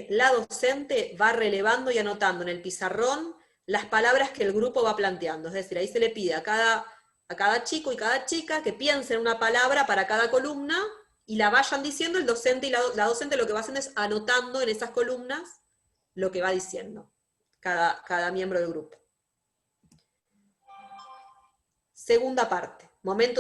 La docente, va relevando y anotando en el pizarrón las palabras que el grupo va planteando. Es decir, ahí se le pide a cada chico y cada chica que piensen una palabra para cada columna y la vayan diciendo. El docente y la docente lo que va haciendo es anotando en esas columnas lo que va diciendo cada miembro del grupo. Segunda parte,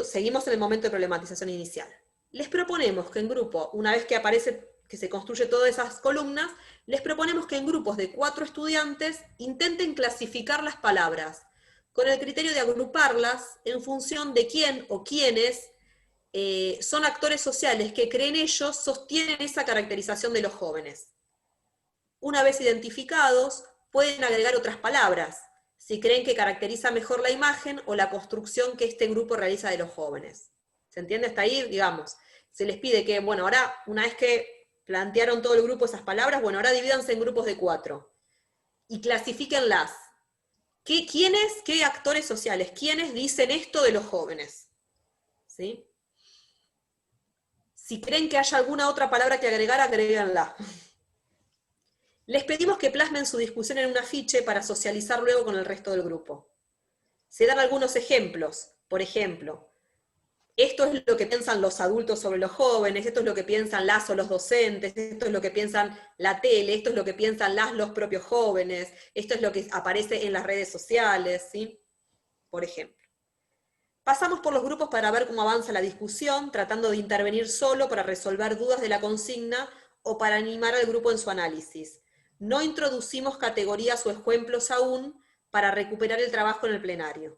seguimos en el momento de problematización inicial. Les proponemos que en grupo, una vez que aparece, que se construye todas esas columnas, les proponemos que en grupos de 4 estudiantes intenten clasificar las palabras, con el criterio de agruparlas en función de quién o quiénes son actores sociales que creen ellos sostienen esa caracterización de los jóvenes. Una vez identificados, pueden agregar otras palabras, si creen que caracteriza mejor la imagen o la construcción que este grupo realiza de los jóvenes. ¿Se entiende hasta ahí? Digamos, se les pide que, bueno, ahora, una vez que plantearon todo el grupo esas palabras, bueno, ahora divídanse en grupos de 4, y clasifíquenlas. ¿Qué actores sociales, quiénes dicen esto de los jóvenes? ¿Sí? Si creen que haya alguna otra palabra que agregar, agréguenla. Les pedimos que plasmen su discusión en un afiche para socializar luego con el resto del grupo. Se dan algunos ejemplos. Por ejemplo, esto es lo que piensan los adultos sobre los jóvenes, esto es lo que piensan las o los docentes, esto es lo que piensan la tele, esto es lo que piensan los propios jóvenes, esto es lo que aparece en las redes sociales, ¿sí? Por ejemplo. Pasamos por los grupos para ver cómo avanza la discusión, tratando de intervenir solo para resolver dudas de la consigna o para animar al grupo en su análisis. No introducimos categorías o ejemplos aún para recuperar el trabajo en el plenario.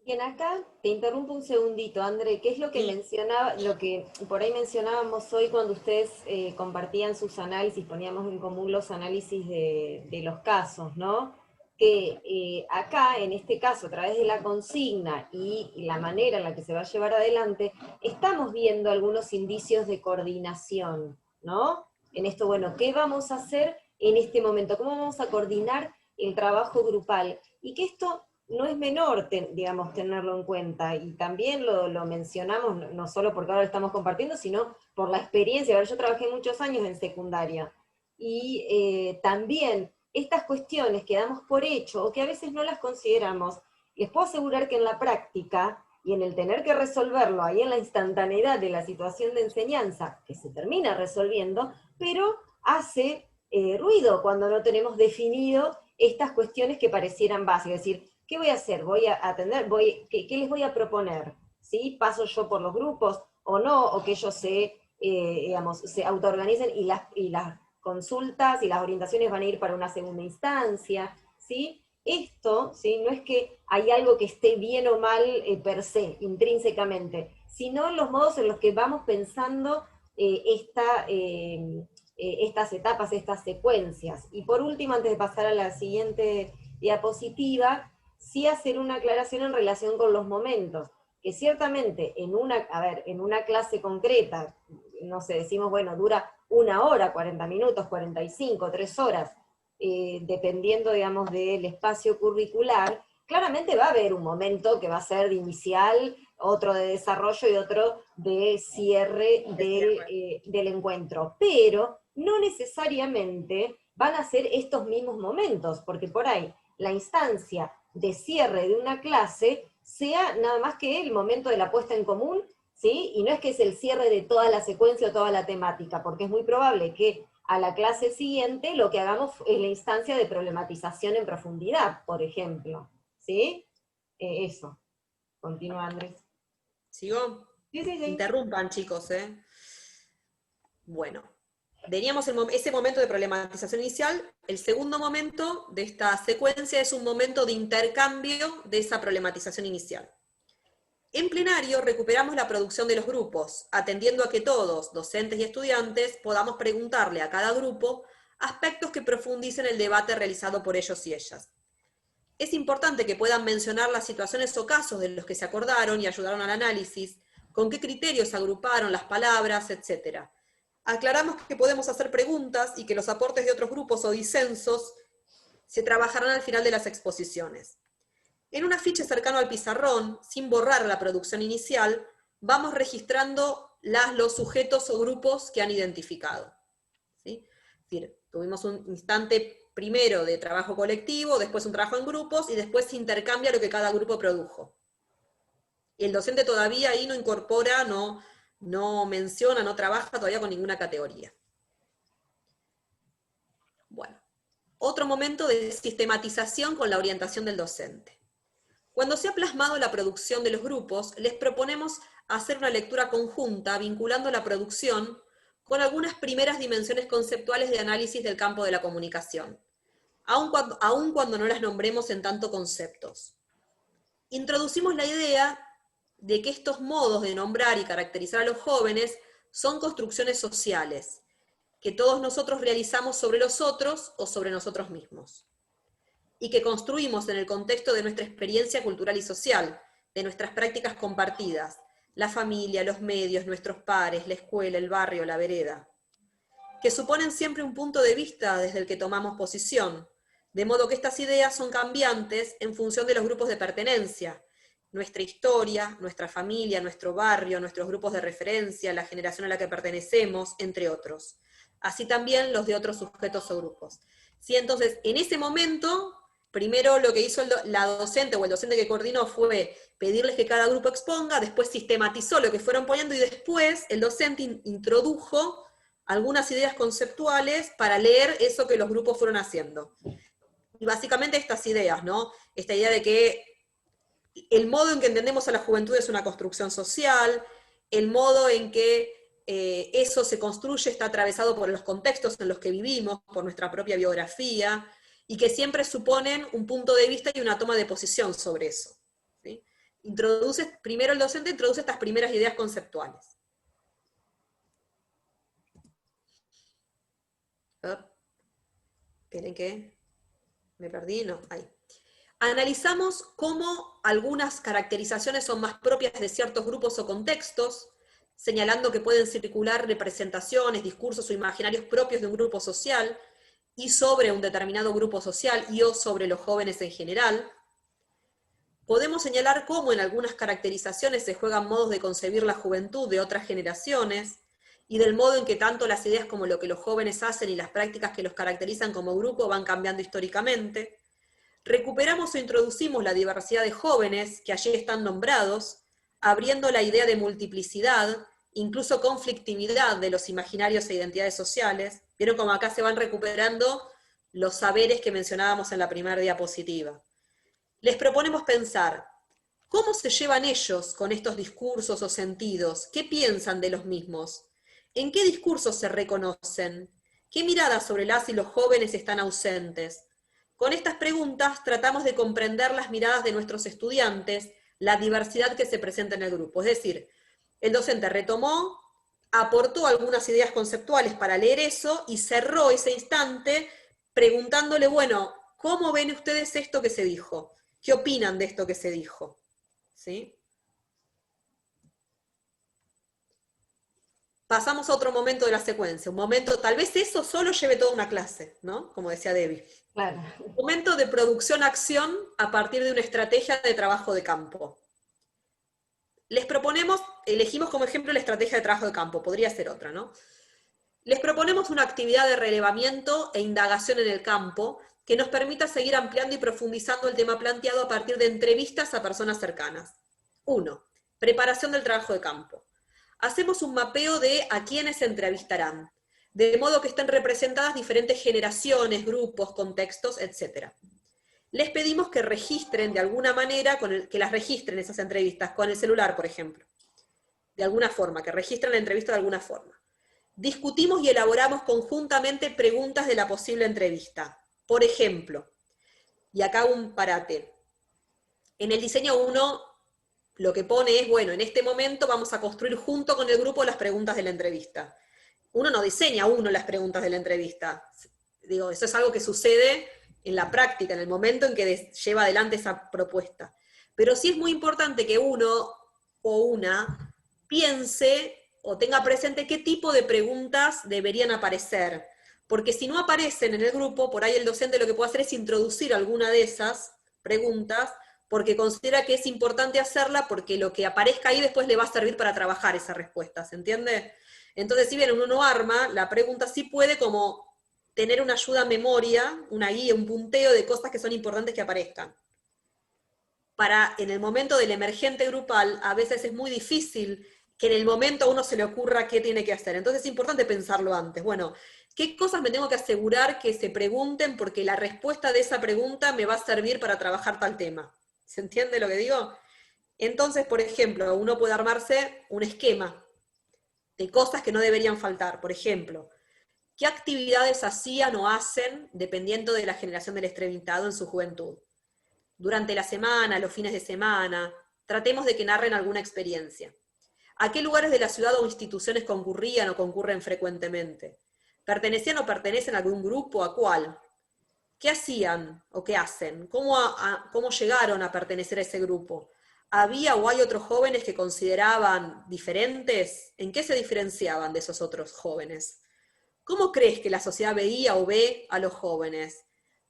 Bien, acá te interrumpo un segundito, André, ¿qué es lo que mencionaba, lo que por ahí mencionábamos hoy cuando ustedes compartían sus análisis, poníamos en común los análisis de los casos, ¿no? Que acá, en este caso, a través de la consigna y la manera en la que se va a llevar adelante, estamos viendo algunos indicios de coordinación, ¿no? En esto, bueno, ¿qué vamos a hacer en este momento? ¿Cómo vamos a coordinar el trabajo grupal? Y que esto no es menor, digamos, tenerlo en cuenta, y también lo mencionamos, no solo porque ahora lo estamos compartiendo, sino por la experiencia. Ahora, yo trabajé muchos años en secundaria, y también estas cuestiones que damos por hecho, o que a veces no las consideramos, les puedo asegurar que en la práctica, y en el tener que resolverlo ahí en la instantaneidad de la situación de enseñanza, que se termina resolviendo, pero hace ruido cuando no tenemos definido estas cuestiones que parecieran básicas. Es decir, ¿qué voy a hacer? ¿Voy a atender? ¿Qué les voy a proponer? ¿Sí? ¿Paso yo por los grupos o no? ¿O que ellos se digamos, se autoorganicen y las consultas y las orientaciones van a ir para una segunda instancia, ¿sí? Esto, ¿sí? No es que hay algo que esté bien o mal per se, intrínsecamente, sino los modos en los que vamos pensando estas etapas, estas secuencias. Y por último, antes de pasar a la siguiente diapositiva, sí hacer una aclaración en relación con los momentos, que ciertamente en una clase concreta, no sé, decimos, bueno, dura 1 hora, 40 minutos, 45, 3 horas, dependiendo, digamos, del espacio curricular, claramente va a haber un momento que va a ser de inicial, otro de desarrollo y otro de cierre del encuentro. Pero no necesariamente van a ser estos mismos momentos, porque por ahí la instancia de cierre de una clase sea nada más que el momento de la puesta en común, ¿sí? Y no es que es el cierre de toda la secuencia o toda la temática, porque es muy probable que a la clase siguiente lo que hagamos es la instancia de problematización en profundidad, por ejemplo, ¿sí? Eso. Continúa, Andrés. ¿Sigo? Sí, sí, sí. Interrumpan, chicos, ¿eh? Bueno, teníamos ese momento de problematización inicial. El segundo momento de esta secuencia es un momento de intercambio de esa problematización inicial. En plenario recuperamos la producción de los grupos, atendiendo a que todos, docentes y estudiantes, podamos preguntarle a cada grupo aspectos que profundicen el debate realizado por ellos y ellas. Es importante que puedan mencionar las situaciones o casos de los que se acordaron y ayudaron al análisis, con qué criterios agruparon las palabras, etc. Aclaramos que podemos hacer preguntas y que los aportes de otros grupos o disensos se trabajarán al final de las exposiciones. En un afiche cercano al pizarrón, sin borrar la producción inicial, vamos registrando los sujetos o grupos que han identificado. ¿Sí? Es decir, tuvimos un instante primero de trabajo colectivo, después un trabajo en grupos, y después se intercambia lo que cada grupo produjo. Y el docente todavía ahí no incorpora, no menciona, no trabaja todavía con ninguna categoría. Bueno, otro momento de sistematización con la orientación del docente. Cuando se ha plasmado la producción de los grupos, les proponemos hacer una lectura conjunta vinculando la producción con algunas primeras dimensiones conceptuales de análisis del campo de la comunicación, aun cuando no las nombremos en tanto conceptos. Introducimos la idea de que estos modos de nombrar y caracterizar a los jóvenes son construcciones sociales, que todos nosotros realizamos sobre los otros o sobre nosotros mismos, y que construimos en el contexto de nuestra experiencia cultural y social, de nuestras prácticas compartidas, la familia, los medios, nuestros pares, la escuela, el barrio, la vereda, que suponen siempre un punto de vista desde el que tomamos posición, de modo que estas ideas son cambiantes en función de los grupos de pertenencia, nuestra historia, nuestra familia, nuestro barrio, nuestros grupos de referencia, la generación a la que pertenecemos, entre otros. Así también los de otros sujetos o grupos. ¿Sí? Entonces, en ese momento, primero lo que hizo la docente o el docente que coordinó fue pedirles que cada grupo exponga, después sistematizó lo que fueron poniendo, y después el docente introdujo algunas ideas conceptuales para leer eso que los grupos fueron haciendo. Y básicamente estas ideas, ¿no? Esta idea de que el modo en que entendemos a la juventud es una construcción social, el modo en que eso se construye está atravesado por los contextos en los que vivimos, por nuestra propia biografía, y que siempre suponen un punto de vista y una toma de posición sobre eso. ¿Sí? Primero el docente introduce estas primeras ideas conceptuales. ¿Quieren que? ¿Me perdí? No, ahí. Analizamos cómo algunas caracterizaciones son más propias de ciertos grupos o contextos, señalando que pueden circular representaciones, discursos o imaginarios propios de un grupo social, y sobre un determinado grupo social y o sobre los jóvenes en general. Podemos señalar cómo en algunas caracterizaciones se juegan modos de concebir la juventud de otras generaciones, y del modo en que tanto las ideas como lo que los jóvenes hacen y las prácticas que los caracterizan como grupo van cambiando históricamente. Recuperamos o introducimos la diversidad de jóvenes que allí están nombrados, abriendo la idea de multiplicidad, incluso conflictividad de los imaginarios e identidades sociales. Vieron cómo acá se van recuperando los saberes que mencionábamos en la primera diapositiva. Les proponemos pensar, ¿cómo se llevan ellos con estos discursos o sentidos? ¿Qué piensan de los mismos? ¿En qué discursos se reconocen? ¿Qué miradas sobre las y los jóvenes están ausentes? Con estas preguntas tratamos de comprender las miradas de nuestros estudiantes, la diversidad que se presenta en el grupo. Es decir, el docente retomó, aportó algunas ideas conceptuales para leer eso y cerró ese instante preguntándole, bueno, ¿cómo ven ustedes esto que se dijo? ¿Qué opinan de esto que se dijo? ¿Sí? Pasamos a otro momento de la secuencia, un momento, tal vez eso solo lleve toda una clase, ¿no? Como decía Debbie. Claro. Un momento de producción-acción a partir de una estrategia de trabajo de campo. Les proponemos, elegimos como ejemplo la estrategia de trabajo de campo, podría ser otra, ¿no? Les proponemos una actividad de relevamiento e indagación en el campo que nos permita seguir ampliando y profundizando el tema planteado a partir de entrevistas a personas cercanas. 1. Preparación del trabajo de campo. Hacemos un mapeo de a quiénes se entrevistarán, de modo que estén representadas diferentes generaciones, grupos, contextos, etc. Les pedimos que registren de alguna manera, que las registren esas entrevistas, con el celular, por ejemplo. De alguna forma, que registren la entrevista de alguna forma. Discutimos y elaboramos conjuntamente preguntas de la posible entrevista. Por ejemplo, y acá un parate. En el diseño 1, lo que pone es, bueno, en este momento vamos a construir junto con el grupo las preguntas de la entrevista. Uno no diseña las preguntas de la entrevista. Digo, eso es algo que sucede en la práctica, en el momento en que lleva adelante esa propuesta. Pero sí es muy importante que uno o una piense o tenga presente qué tipo de preguntas deberían aparecer. Porque si no aparecen en el grupo, por ahí el docente lo que puede hacer es introducir alguna de esas preguntas, porque considera que es importante hacerla, porque lo que aparezca ahí después le va a servir para trabajar esa respuesta, ¿se entiende? Entonces, si bien uno no arma, la pregunta sí puede como tener una ayuda a memoria, una guía, un punteo de cosas que son importantes que aparezcan. En el momento del emergente grupal, a veces es muy difícil que en el momento a uno se le ocurra qué tiene que hacer. Entonces es importante pensarlo antes. Bueno, ¿qué cosas me tengo que asegurar que se pregunten? Porque la respuesta de esa pregunta me va a servir para trabajar tal tema. ¿Se entiende lo que digo? Entonces, por ejemplo, uno puede armarse un esquema de cosas que no deberían faltar. Por ejemplo, ¿qué actividades hacían o hacen dependiendo de la generación del entrevistado en su juventud? Durante la semana, los fines de semana, tratemos de que narren alguna experiencia. ¿A qué lugares de la ciudad o instituciones concurrían o concurren frecuentemente? ¿Pertenecían o pertenecen a algún grupo? ¿A cuál? ¿Qué hacían o qué hacen? ¿Cómo llegaron a pertenecer a ese grupo? ¿Había o hay otros jóvenes que consideraban diferentes? ¿En qué se diferenciaban de esos otros jóvenes? ¿Cómo crees que la sociedad veía o ve a los jóvenes?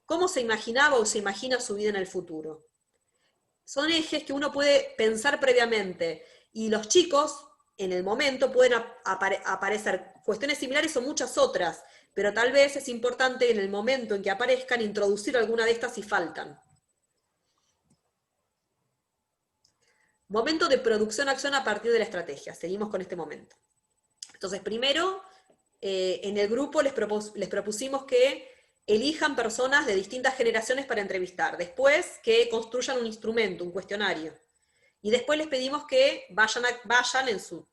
¿Cómo se imaginaba o se imagina su vida en el futuro? Son ejes que uno puede pensar previamente, y los chicos, en el momento, pueden aparecer cuestiones similares o muchas otras, pero tal vez es importante en el momento en que aparezcan introducir alguna de estas si faltan. Momento de producción-acción a partir de la estrategia. Seguimos con este momento. Entonces, primero, en el grupo les propusimos que elijan personas de distintas generaciones para entrevistar. Después, que construyan un instrumento, un cuestionario. Y después les pedimos que vayan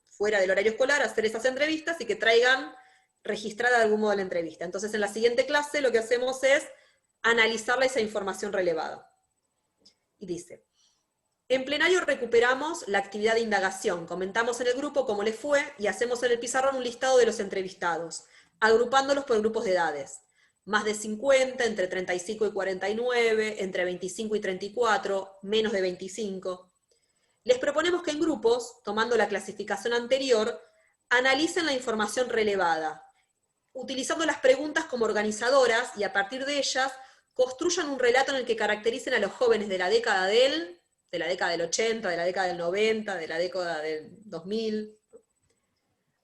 fuera del horario escolar a hacer esas entrevistas y que traigan registrada de algún modo la entrevista. Entonces, en la siguiente clase lo que hacemos es analizar esa información relevada. Y dice, en plenario recuperamos la actividad de indagación, comentamos en el grupo cómo les fue y hacemos en el pizarrón un listado de los entrevistados, agrupándolos por grupos de edades. Más de 50, entre 35 y 49, entre 25 y 34, menos de 25. Les proponemos que en grupos, tomando la clasificación anterior, analicen la información relevada, utilizando las preguntas como organizadoras y a partir de ellas construyan un relato en el que caractericen a los jóvenes de la década del 80, de la década del 90, de la década del 2000.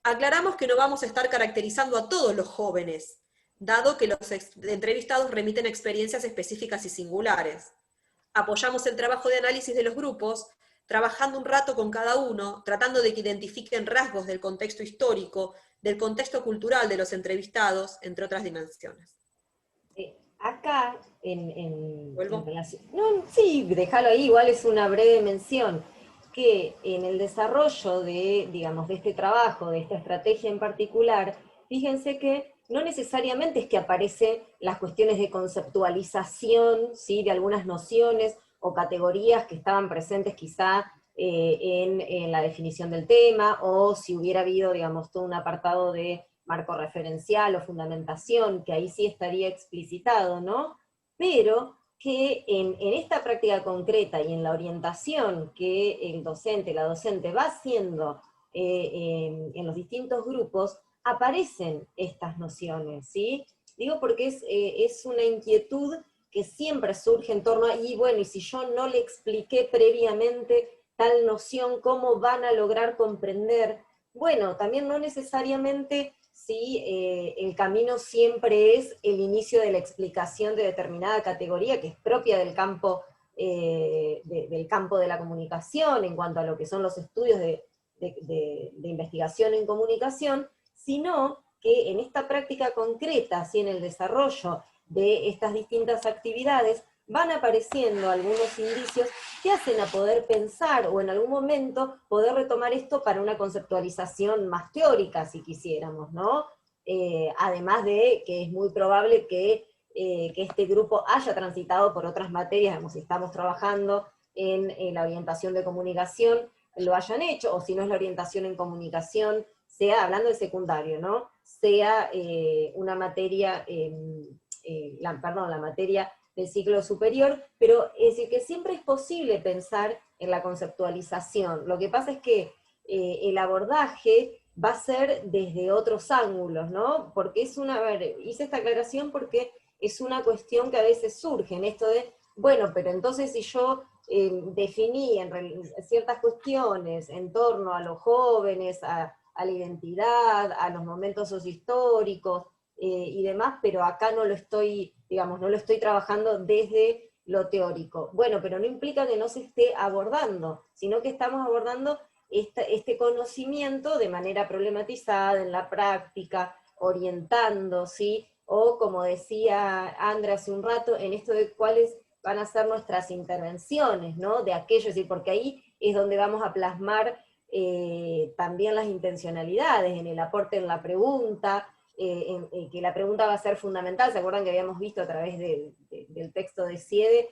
Aclaramos que no vamos a estar caracterizando a todos los jóvenes, dado que los entrevistados remiten experiencias específicas y singulares. Apoyamos el trabajo de análisis de los grupos, trabajando un rato con cada uno, tratando de que identifiquen rasgos del contexto histórico, del contexto cultural de los entrevistados, entre otras dimensiones. Acá, en relación... No, sí, déjalo ahí, igual es una breve mención. que en el desarrollo de, digamos, de este trabajo, de esta estrategia en particular, fíjense que no necesariamente es que aparecen las cuestiones de conceptualización, ¿sí?, de algunas nociones o categorías que estaban presentes quizá en la definición del tema, o si hubiera habido, digamos, todo un apartado de marco referencial o fundamentación, que ahí sí estaría explicitado, ¿no? Pero que en esta práctica concreta y en la orientación que el docente, la docente va haciendo en los distintos grupos, aparecen estas nociones, ¿sí? Digo porque es una inquietud que siempre surge en torno a, y bueno, y si yo no le expliqué previamente tal noción, ¿cómo van a lograr comprender? Bueno, también no necesariamente si el camino siempre es el inicio de la explicación de determinada categoría que es propia del campo de la comunicación, en cuanto a lo que son los estudios de investigación en comunicación, sino que en esta práctica concreta, así en el desarrollo de estas distintas actividades, van apareciendo algunos indicios que hacen a poder pensar, o en algún momento poder retomar esto para una conceptualización más teórica, si quisiéramos, ¿no? Además de que es muy probable que este grupo haya transitado por otras materias, digamos, si estamos trabajando en la orientación de comunicación, lo hayan hecho, o si no es la orientación en comunicación, sea, hablando de secundario, ¿no?, sea una materia, la materia del ciclo superior, pero es decir, que siempre es posible pensar en la conceptualización. Lo que pasa es que el abordaje va a ser desde otros ángulos, ¿no? Porque es una, a ver, hice esta aclaración porque es una cuestión que a veces surge en esto de, bueno, pero entonces si yo definí ciertas cuestiones en torno a los jóvenes, a la identidad, a los momentos sociohistóricos y demás, pero acá no lo estoy, digamos, no lo estoy trabajando desde lo teórico. Bueno, pero no implica que no se esté abordando, sino que estamos abordando este conocimiento de manera problematizada, en la práctica, orientando, ¿sí? O como decía Andrea hace un rato, en esto de cuáles van a ser nuestras intervenciones, ¿no? De aquello, es decir, porque ahí es donde vamos a plasmar también las intencionalidades, en el aporte en la pregunta, que la pregunta va a ser fundamental. ¿Se acuerdan que habíamos visto a través del texto de Siede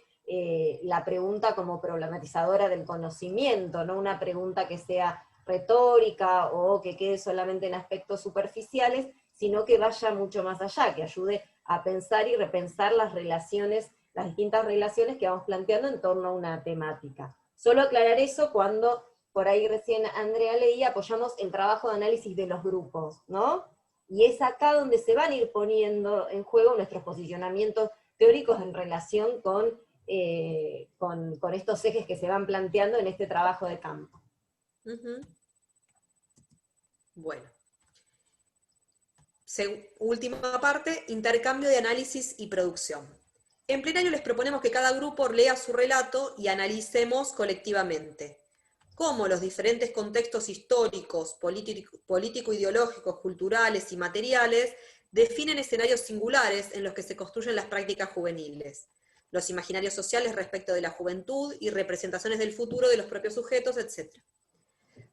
la pregunta como problematizadora del conocimiento, no una pregunta que sea retórica o que quede solamente en aspectos superficiales, sino que vaya mucho más allá, que ayude a pensar y repensar las relaciones, las distintas relaciones que vamos planteando en torno a una temática. Solo aclarar eso cuando, por ahí recién Andrea leía, apoyamos el trabajo de análisis de los grupos, ¿no? Y es acá donde se van a ir poniendo en juego nuestros posicionamientos teóricos en relación con estos ejes que se van planteando en este trabajo de campo. Bueno. Última parte, intercambio de análisis y producción. En plenario les proponemos que cada grupo lea su relato y analicemos colectivamente cómo los diferentes contextos históricos, político-ideológicos, culturales y materiales definen escenarios singulares en los que se construyen las prácticas juveniles, los imaginarios sociales respecto de la juventud y representaciones del futuro de los propios sujetos, etc.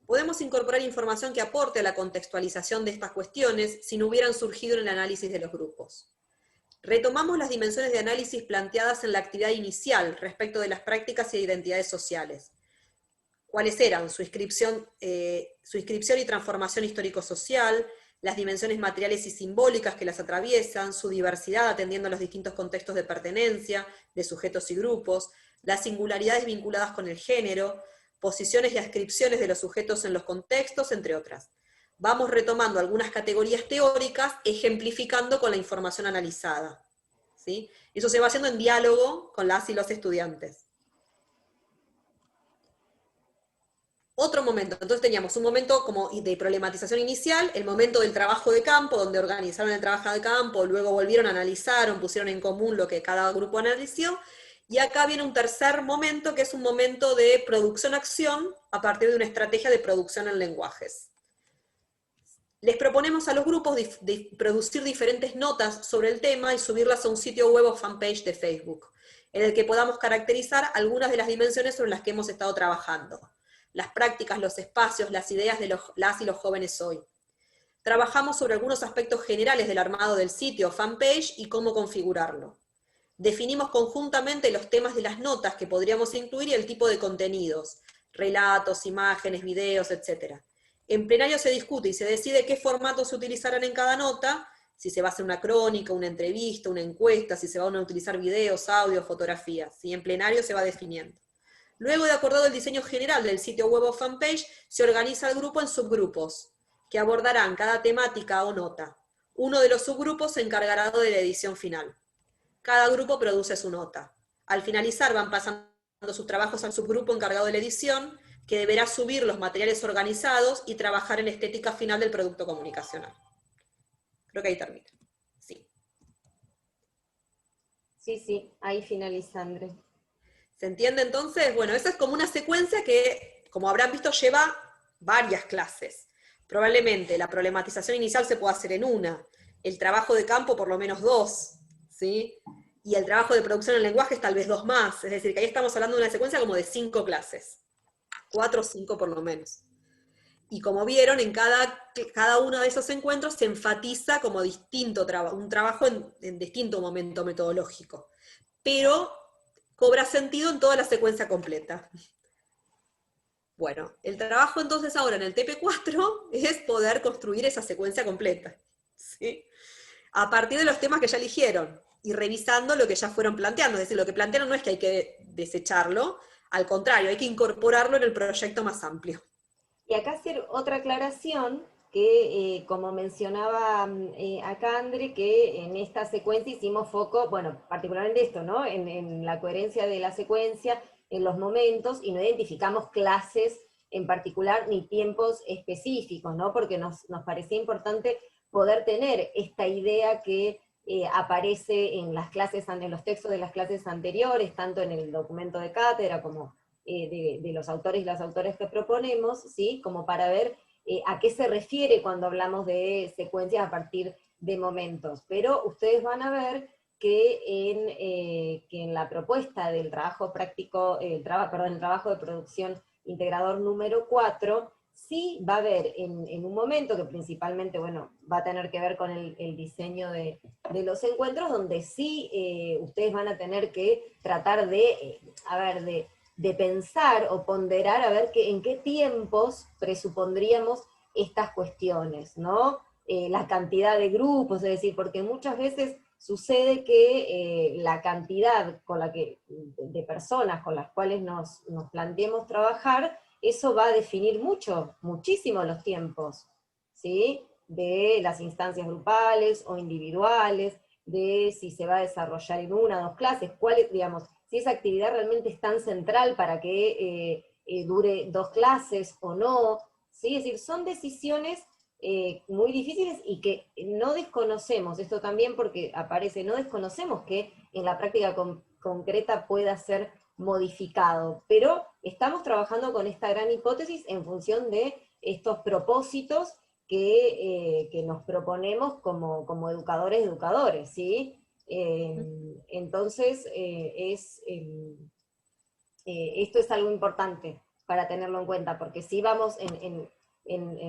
Podemos incorporar información que aporte a la contextualización de estas cuestiones si no hubieran surgido en el análisis de los grupos. Retomamos las dimensiones de análisis planteadas en la actividad inicial respecto de las prácticas y identidades sociales. ¿Cuáles eran? Su inscripción y transformación histórico-social, las dimensiones materiales y simbólicas que las atraviesan, su diversidad atendiendo a los distintos contextos de pertenencia, de sujetos y grupos, las singularidades vinculadas con el género, posiciones y ascripciones de los sujetos en los contextos, entre otras. Vamos retomando algunas categorías teóricas, ejemplificando con la información analizada, ¿sí? Eso se va haciendo en diálogo con las y los estudiantes. Otro momento, entonces teníamos un momento como de problematización inicial, el momento del trabajo de campo, donde organizaron el trabajo de campo, luego volvieron, analizaron, pusieron en común lo que cada grupo analizó, y acá viene un tercer momento, que es un momento de producción-acción, a partir de una estrategia de producción en lenguajes. Les proponemos a los grupos de producir diferentes notas sobre el tema y subirlas a un sitio web o fanpage de Facebook, en el que podamos caracterizar algunas de las dimensiones sobre las que hemos estado trabajando. las prácticas, los espacios, las ideas de las y los jóvenes hoy. Trabajamos sobre algunos aspectos generales del armado del sitio, fanpage, y cómo configurarlo. Definimos conjuntamente los temas de las notas que podríamos incluir y el tipo de contenidos, relatos, imágenes, videos, etc. En plenario se discute y se decide qué formatos se utilizarán en cada nota, si se va a hacer una crónica, una entrevista, una encuesta, si se van a utilizar videos, audios, fotografías. Y en plenario se va definiendo. Luego de acordado el diseño general del sitio web o fanpage, se organiza el grupo en subgrupos, que abordarán cada temática o nota. Uno de los subgrupos se encargará de la edición final. Cada grupo produce su nota. Al finalizar van pasando sus trabajos al subgrupo encargado de la edición, que deberá subir los materiales organizados y trabajar en la estética final del producto comunicacional. Creo que ahí termina. Sí. Sí, ahí finaliza, André. ¿Se entiende entonces? Bueno, esa es como una secuencia que, como habrán visto, lleva varias clases. Probablemente la problematización inicial se pueda hacer en una, el trabajo de campo por lo menos 2, ¿sí? Y el trabajo de producción en lenguajes tal vez 2 más, es decir, que ahí estamos hablando de una secuencia como de 5 clases, 4 o 5 por lo menos. Y como vieron, en cada uno de esos encuentros se enfatiza como un trabajo en distinto momento metodológico, pero cobra sentido en toda la secuencia completa. Bueno, el trabajo entonces ahora en el TP4 es poder construir esa secuencia completa, ¿sí? A partir de los temas que ya eligieron, y revisando lo que ya fueron planteando, es decir, lo que plantearon no es que hay que desecharlo, al contrario, hay que incorporarlo en el proyecto más amplio. Y acá hacer otra aclaración, que como mencionaba acá André, que en esta secuencia hicimos foco, bueno, particularmente esto, ¿no? En la coherencia de la secuencia, en los momentos, y no identificamos clases en particular ni tiempos específicos, ¿no? Porque nos parecía importante poder tener esta idea que aparece en las clases, en los textos de las clases anteriores, tanto en el documento de cátedra como de los autores y las autores que proponemos, ¿sí? Como para ver a qué se refiere cuando hablamos de secuencias a partir de momentos. Pero ustedes van a ver que en la propuesta del trabajo práctico, el trabajo de producción integrador número 4, sí va a haber en un momento que principalmente, bueno, va a tener que ver con el diseño de los encuentros, donde sí ustedes van a tener que tratar de pensar o ponderar a ver en qué tiempos presupondríamos estas cuestiones, ¿no? La cantidad de grupos, es decir, porque muchas veces sucede que la cantidad de personas con las cuales nos planteemos trabajar, eso va a definir muchísimo los tiempos, ¿sí? De las instancias grupales o individuales, de si se va a desarrollar en 1 o 2 clases, digamos, si esa actividad realmente es tan central para que dure 2 clases o no, ¿sí? Es decir, son decisiones muy difíciles y que no desconocemos, esto también porque aparece, no desconocemos que en la práctica concreta pueda ser modificado, pero estamos trabajando con esta gran hipótesis en función de estos propósitos que nos proponemos como educadores, ¿sí? Entonces, esto es algo importante para tenerlo en cuenta, porque si vamos en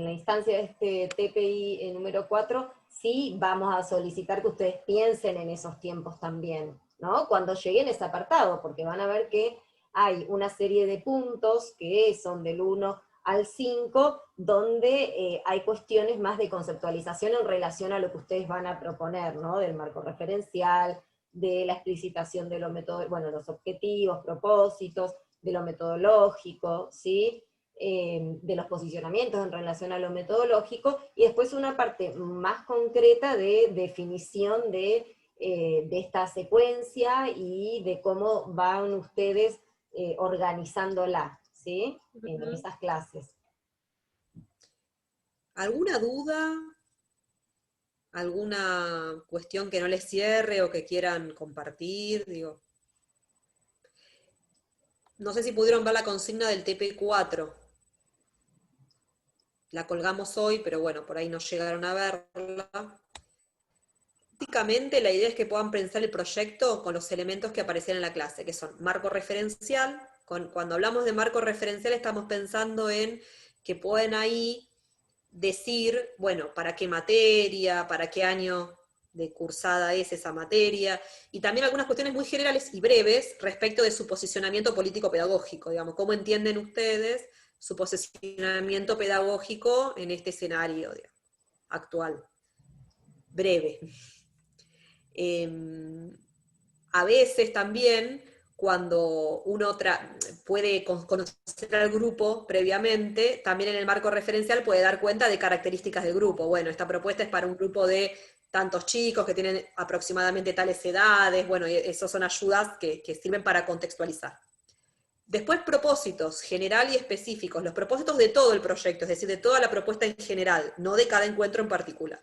la instancia de este TPI número 4, sí vamos a solicitar que ustedes piensen en esos tiempos también, ¿no? Cuando lleguen a ese apartado, porque van a ver que hay una serie de puntos que son del 1 al 5, donde hay cuestiones más de conceptualización en relación a lo que ustedes van a proponer, ¿no? Del marco referencial, de la explicitación de los objetivos, propósitos, de lo metodológico, ¿sí? De los posicionamientos en relación a lo metodológico, y después una parte más concreta de definición de esta secuencia y de cómo van ustedes organizándola, ¿sí? En esas clases. ¿Alguna duda? ¿Alguna cuestión que no les cierre o que quieran compartir? Digo, no sé si pudieron ver la consigna del TP4. La colgamos hoy, pero bueno, por ahí no llegaron a verla. Prácticamente la idea es que puedan pensar el proyecto con los elementos que aparecían en la clase, que son marco referencial, Cuando hablamos de marco referencial estamos pensando en que pueden ahí decir, bueno, para qué materia, para qué año de cursada es esa materia, y también algunas cuestiones muy generales y breves respecto de su posicionamiento político-pedagógico, digamos, cómo entienden ustedes su posicionamiento pedagógico en este escenario, digamos, actual. Breve. A veces también, cuando uno puede conocer al grupo previamente, también en el marco referencial puede dar cuenta de características del grupo. Bueno, esta propuesta es para un grupo de tantos chicos que tienen aproximadamente tales edades, bueno, esas son ayudas que sirven para contextualizar. Después propósitos, general y específicos, los propósitos de todo el proyecto, es decir, de toda la propuesta en general, no de cada encuentro en particular.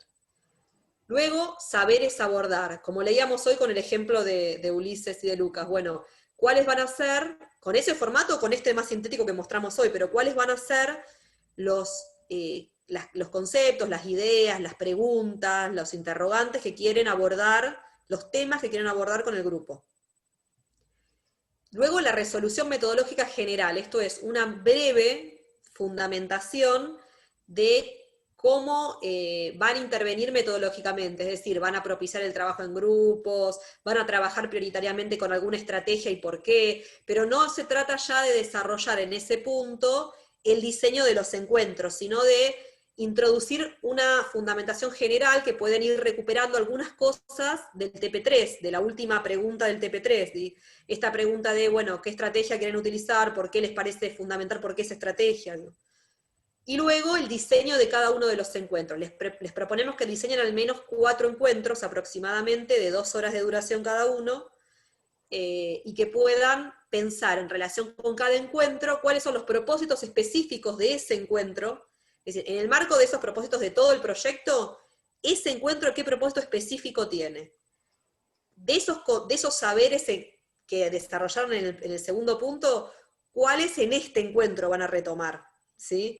Luego, saberes abordar, como leíamos hoy con el ejemplo de Ulises y de Lucas. Bueno, ¿cuáles van a ser, con ese formato o con este más sintético que mostramos hoy, pero cuáles van a ser los conceptos, las ideas, las preguntas, los interrogantes que quieren abordar, los temas que quieren abordar con el grupo? Luego, la resolución metodológica general, esto es una breve fundamentación de cómo van a intervenir metodológicamente, es decir, van a propiciar el trabajo en grupos, van a trabajar prioritariamente con alguna estrategia y por qué, pero no se trata ya de desarrollar en ese punto el diseño de los encuentros, sino de introducir una fundamentación general que pueden ir recuperando algunas cosas del TP3, de la última pregunta del TP3, ¿sí? Esta pregunta de, bueno, ¿qué estrategia quieren utilizar? ¿Por qué les parece fundamental? ¿Por qué esa estrategia? ¿No? Y luego el diseño de cada uno de los encuentros. Les proponemos que diseñen al menos 4 encuentros aproximadamente, de 2 horas de duración cada uno, y que puedan pensar en relación con cada encuentro cuáles son los propósitos específicos de ese encuentro. Es decir, en el marco de esos propósitos de todo el proyecto, ese encuentro, ¿qué propósito específico tiene? De esos saberes que desarrollaron en el segundo punto, ¿cuáles en este encuentro van a retomar? ¿Sí?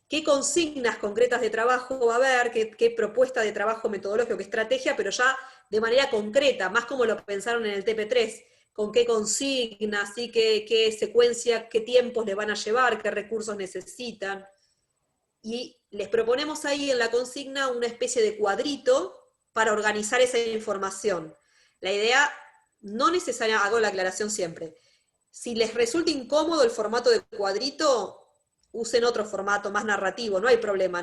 ¿Qué consignas concretas de trabajo va a haber? ¿Qué propuesta de trabajo metodológico, qué estrategia? Pero ya de manera concreta, más como lo pensaron en el TP3, con qué consignas, ¿sí? qué secuencia, qué tiempos le van a llevar, qué recursos necesitan. Y les proponemos ahí en la consigna una especie de cuadrito para organizar esa información. La idea, no necesariamente, hago la aclaración siempre, si les resulta incómodo el formato de cuadrito, usen otro formato más narrativo, no hay problema,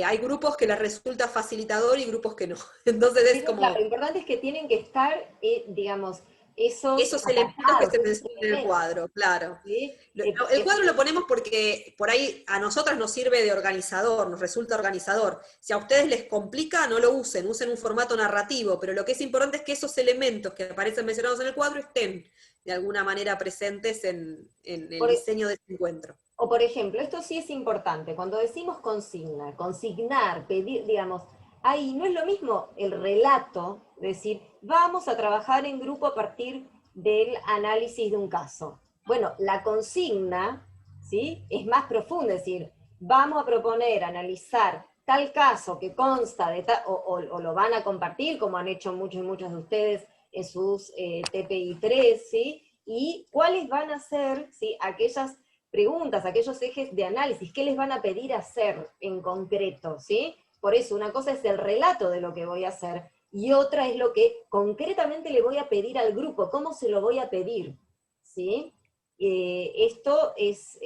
hay grupos que les resulta facilitador y grupos que no. Entonces es como... Claro, lo importante es que tienen que estar, digamos, esos elementos que se mencionan en el cuadro, claro. ¿Sí? El cuadro lo ponemos porque por ahí a nosotras nos sirve de organizador, nos resulta organizador. Si a ustedes les complica, no lo usen un formato narrativo, pero lo que es importante es que esos elementos que aparecen mencionados en el cuadro estén de alguna manera presentes en el diseño de este encuentro. O por ejemplo, esto sí es importante, cuando decimos consigna, consignar, pedir, digamos, ahí no es lo mismo el relato, decir, vamos a trabajar en grupo a partir del análisis de un caso. Bueno, la consigna, ¿sí?, es más profunda, es decir, vamos a proponer, analizar tal caso que consta de tal, o lo van a compartir, como han hecho muchos y muchos de ustedes en sus TPI3, ¿sí?, y cuáles van a ser, ¿sí?, aquellas preguntas, aquellos ejes de análisis, qué les van a pedir hacer en concreto, ¿sí? Por eso, una cosa es el relato de lo que voy a hacer, y otra es lo que concretamente le voy a pedir al grupo, cómo se lo voy a pedir, ¿sí? Esto es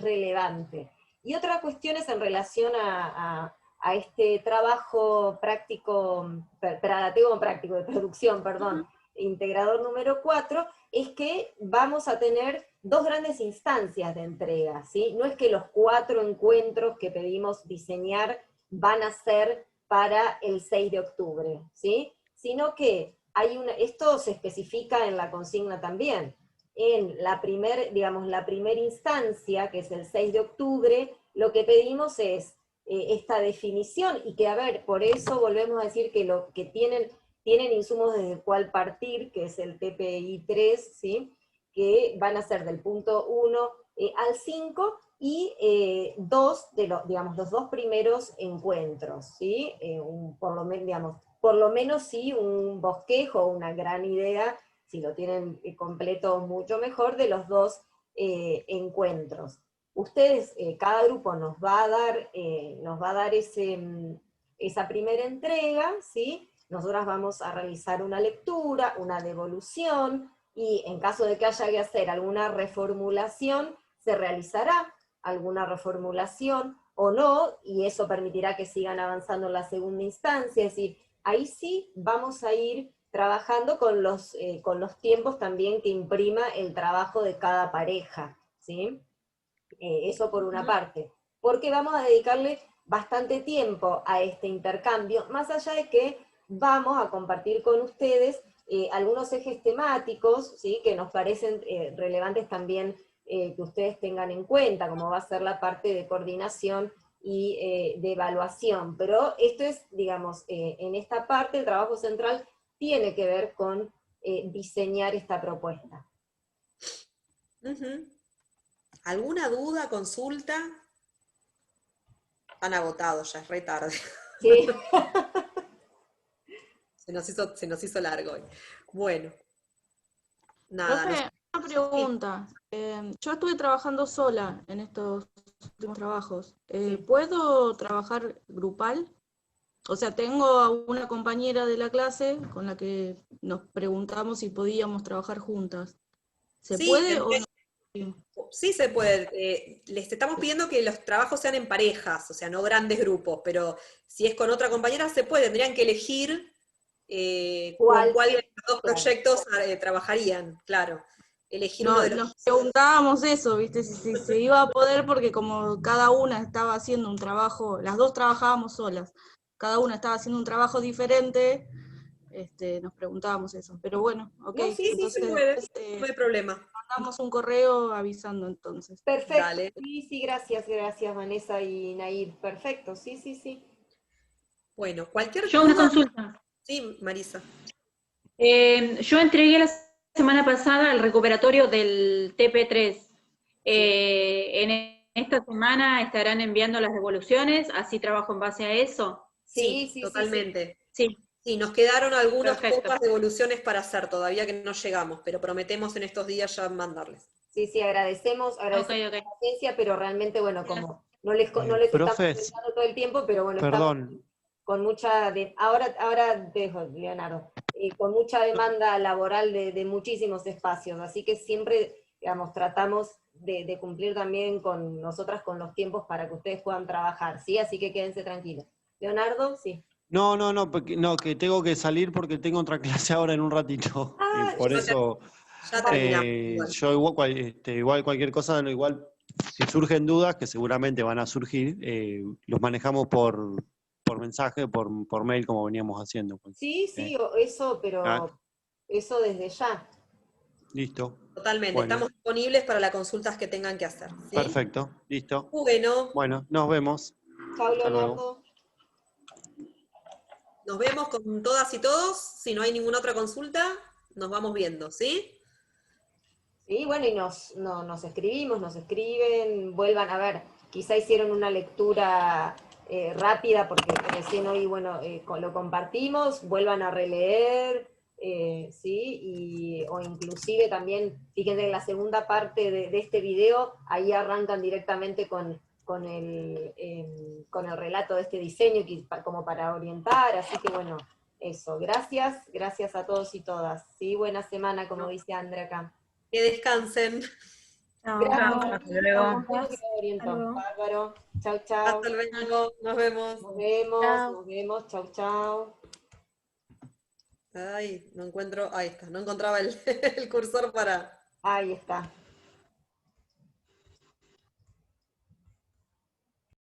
relevante. Y otra cuestión es en relación a este trabajo práctico, práctico de producción, perdón, integrador número 4, es que vamos a tener 2 grandes instancias de entrega, ¿sí? No es que los 4 encuentros que pedimos diseñar van a ser para el 6 de octubre, ¿sí? Sino que esto se especifica en la consigna también. En la primera instancia, que es el 6 de octubre, lo que pedimos es esta definición, y que, a ver, por eso volvemos a decir que tienen insumos desde el cual partir, que es el TPI3, ¿sí?, que van a ser del punto 1 al 5, y los 2 primeros encuentros, ¿sí? Por lo menos sí, un bosquejo, una gran idea si lo tienen completo, mucho mejor, de los 2 encuentros. Ustedes, cada grupo nos va a dar esa primera entrega, ¿sí? Nosotras vamos a realizar una lectura, una devolución, y en caso de que haya que hacer alguna reformulación, se realizará alguna reformulación o no, y eso permitirá que sigan avanzando en la segunda instancia. Es decir, ahí sí vamos a ir trabajando con los tiempos también que imprima el trabajo de cada pareja, ¿sí? Eso por una parte, porque vamos a dedicarle bastante tiempo a este intercambio, más allá de que vamos a compartir con ustedes algunos ejes temáticos, ¿sí? Que nos parecen relevantes también que ustedes tengan en cuenta, como va a ser la parte de coordinación y de evaluación. Pero esto es, digamos, en esta parte el trabajo central tiene que ver con diseñar esta propuesta. ¿Alguna duda, consulta? Han agotado, ya es re tarde. Sí. Se nos hizo largo hoy. Bueno. Nada. Profe, una pregunta. Yo estuve trabajando sola en estos últimos trabajos. ¿Puedo trabajar grupal? O sea, tengo a una compañera de la clase con la que nos preguntamos si podíamos trabajar juntas. ¿Se puede o no? Sí se puede. Les estamos pidiendo que los trabajos sean en parejas, o sea, no grandes grupos, pero si es con otra compañera se puede. Tendrían que elegir cuál de los 2 proyectos trabajarían, claro. Elegir uno de los... Nos preguntábamos eso, ¿viste? Si se iba a poder, porque como cada una estaba haciendo un trabajo, las 2 trabajábamos solas, cada una estaba haciendo un trabajo diferente, nos preguntábamos eso. Pero bueno, ok. No, sí, entonces, se puede, no hay problema. Mandamos un correo avisando entonces. Perfecto, Dale. sí, gracias Vanessa y Nair, perfecto, sí. Bueno, cualquier Yo una consulta. Sí, Marisa. Yo entregué la semana pasada el recuperatorio del TP3. En esta semana estarán enviando las devoluciones, así trabajo en base a eso. Sí, totalmente. Sí. Sí, nos quedaron algunas Perfecto. pocas devoluciones para hacer, todavía que no llegamos, pero prometemos en estos días ya mandarles. Sí, agradecemos la paciencia, pero realmente, bueno, como no les estamos pensando todo el tiempo, pero bueno, estamos con mucha... Ahora dejo, Leonardo. Con mucha demanda laboral de muchísimos espacios, así que siempre, digamos, tratamos de cumplir también con nosotras con los tiempos para que ustedes puedan trabajar, ¿sí? Así que quédense tranquilos. Leonardo, sí. No, que tengo que salir porque tengo otra clase ahora en un ratito. Por eso, ya terminamos. Yo igual cualquier cosa, igual si surgen dudas, que seguramente van a surgir, los manejamos por mensaje, por mail, como veníamos haciendo. Pues. Sí, eso, pero eso desde ya. Listo. Totalmente, bueno. Estamos disponibles para las consultas que tengan que hacer. ¿Sí? Perfecto, listo. Bueno, nos vemos. Chao, Leonardo. Nos vemos con todas y todos. Si no hay ninguna otra consulta, nos vamos viendo, ¿sí? Sí, bueno, y nos escriben, vuelvan a ver, quizá hicieron una lectura rápida, porque recién hoy, bueno, lo compartimos, vuelvan a releer, ¿sí? O inclusive también, fíjense en la segunda parte de este video, ahí arrancan directamente con el relato de este diseño, como para orientar, así que bueno, eso, gracias a todos y todas, ¿sí? Buena semana, como dice Andrea acá. Que descansen. Gracias. Hasta luego. Bárbaro. Chau. Hasta luego, nos vemos. Nos vemos, chau. Ay, no encuentro, ahí está, no encontraba el cursor para... Ahí está.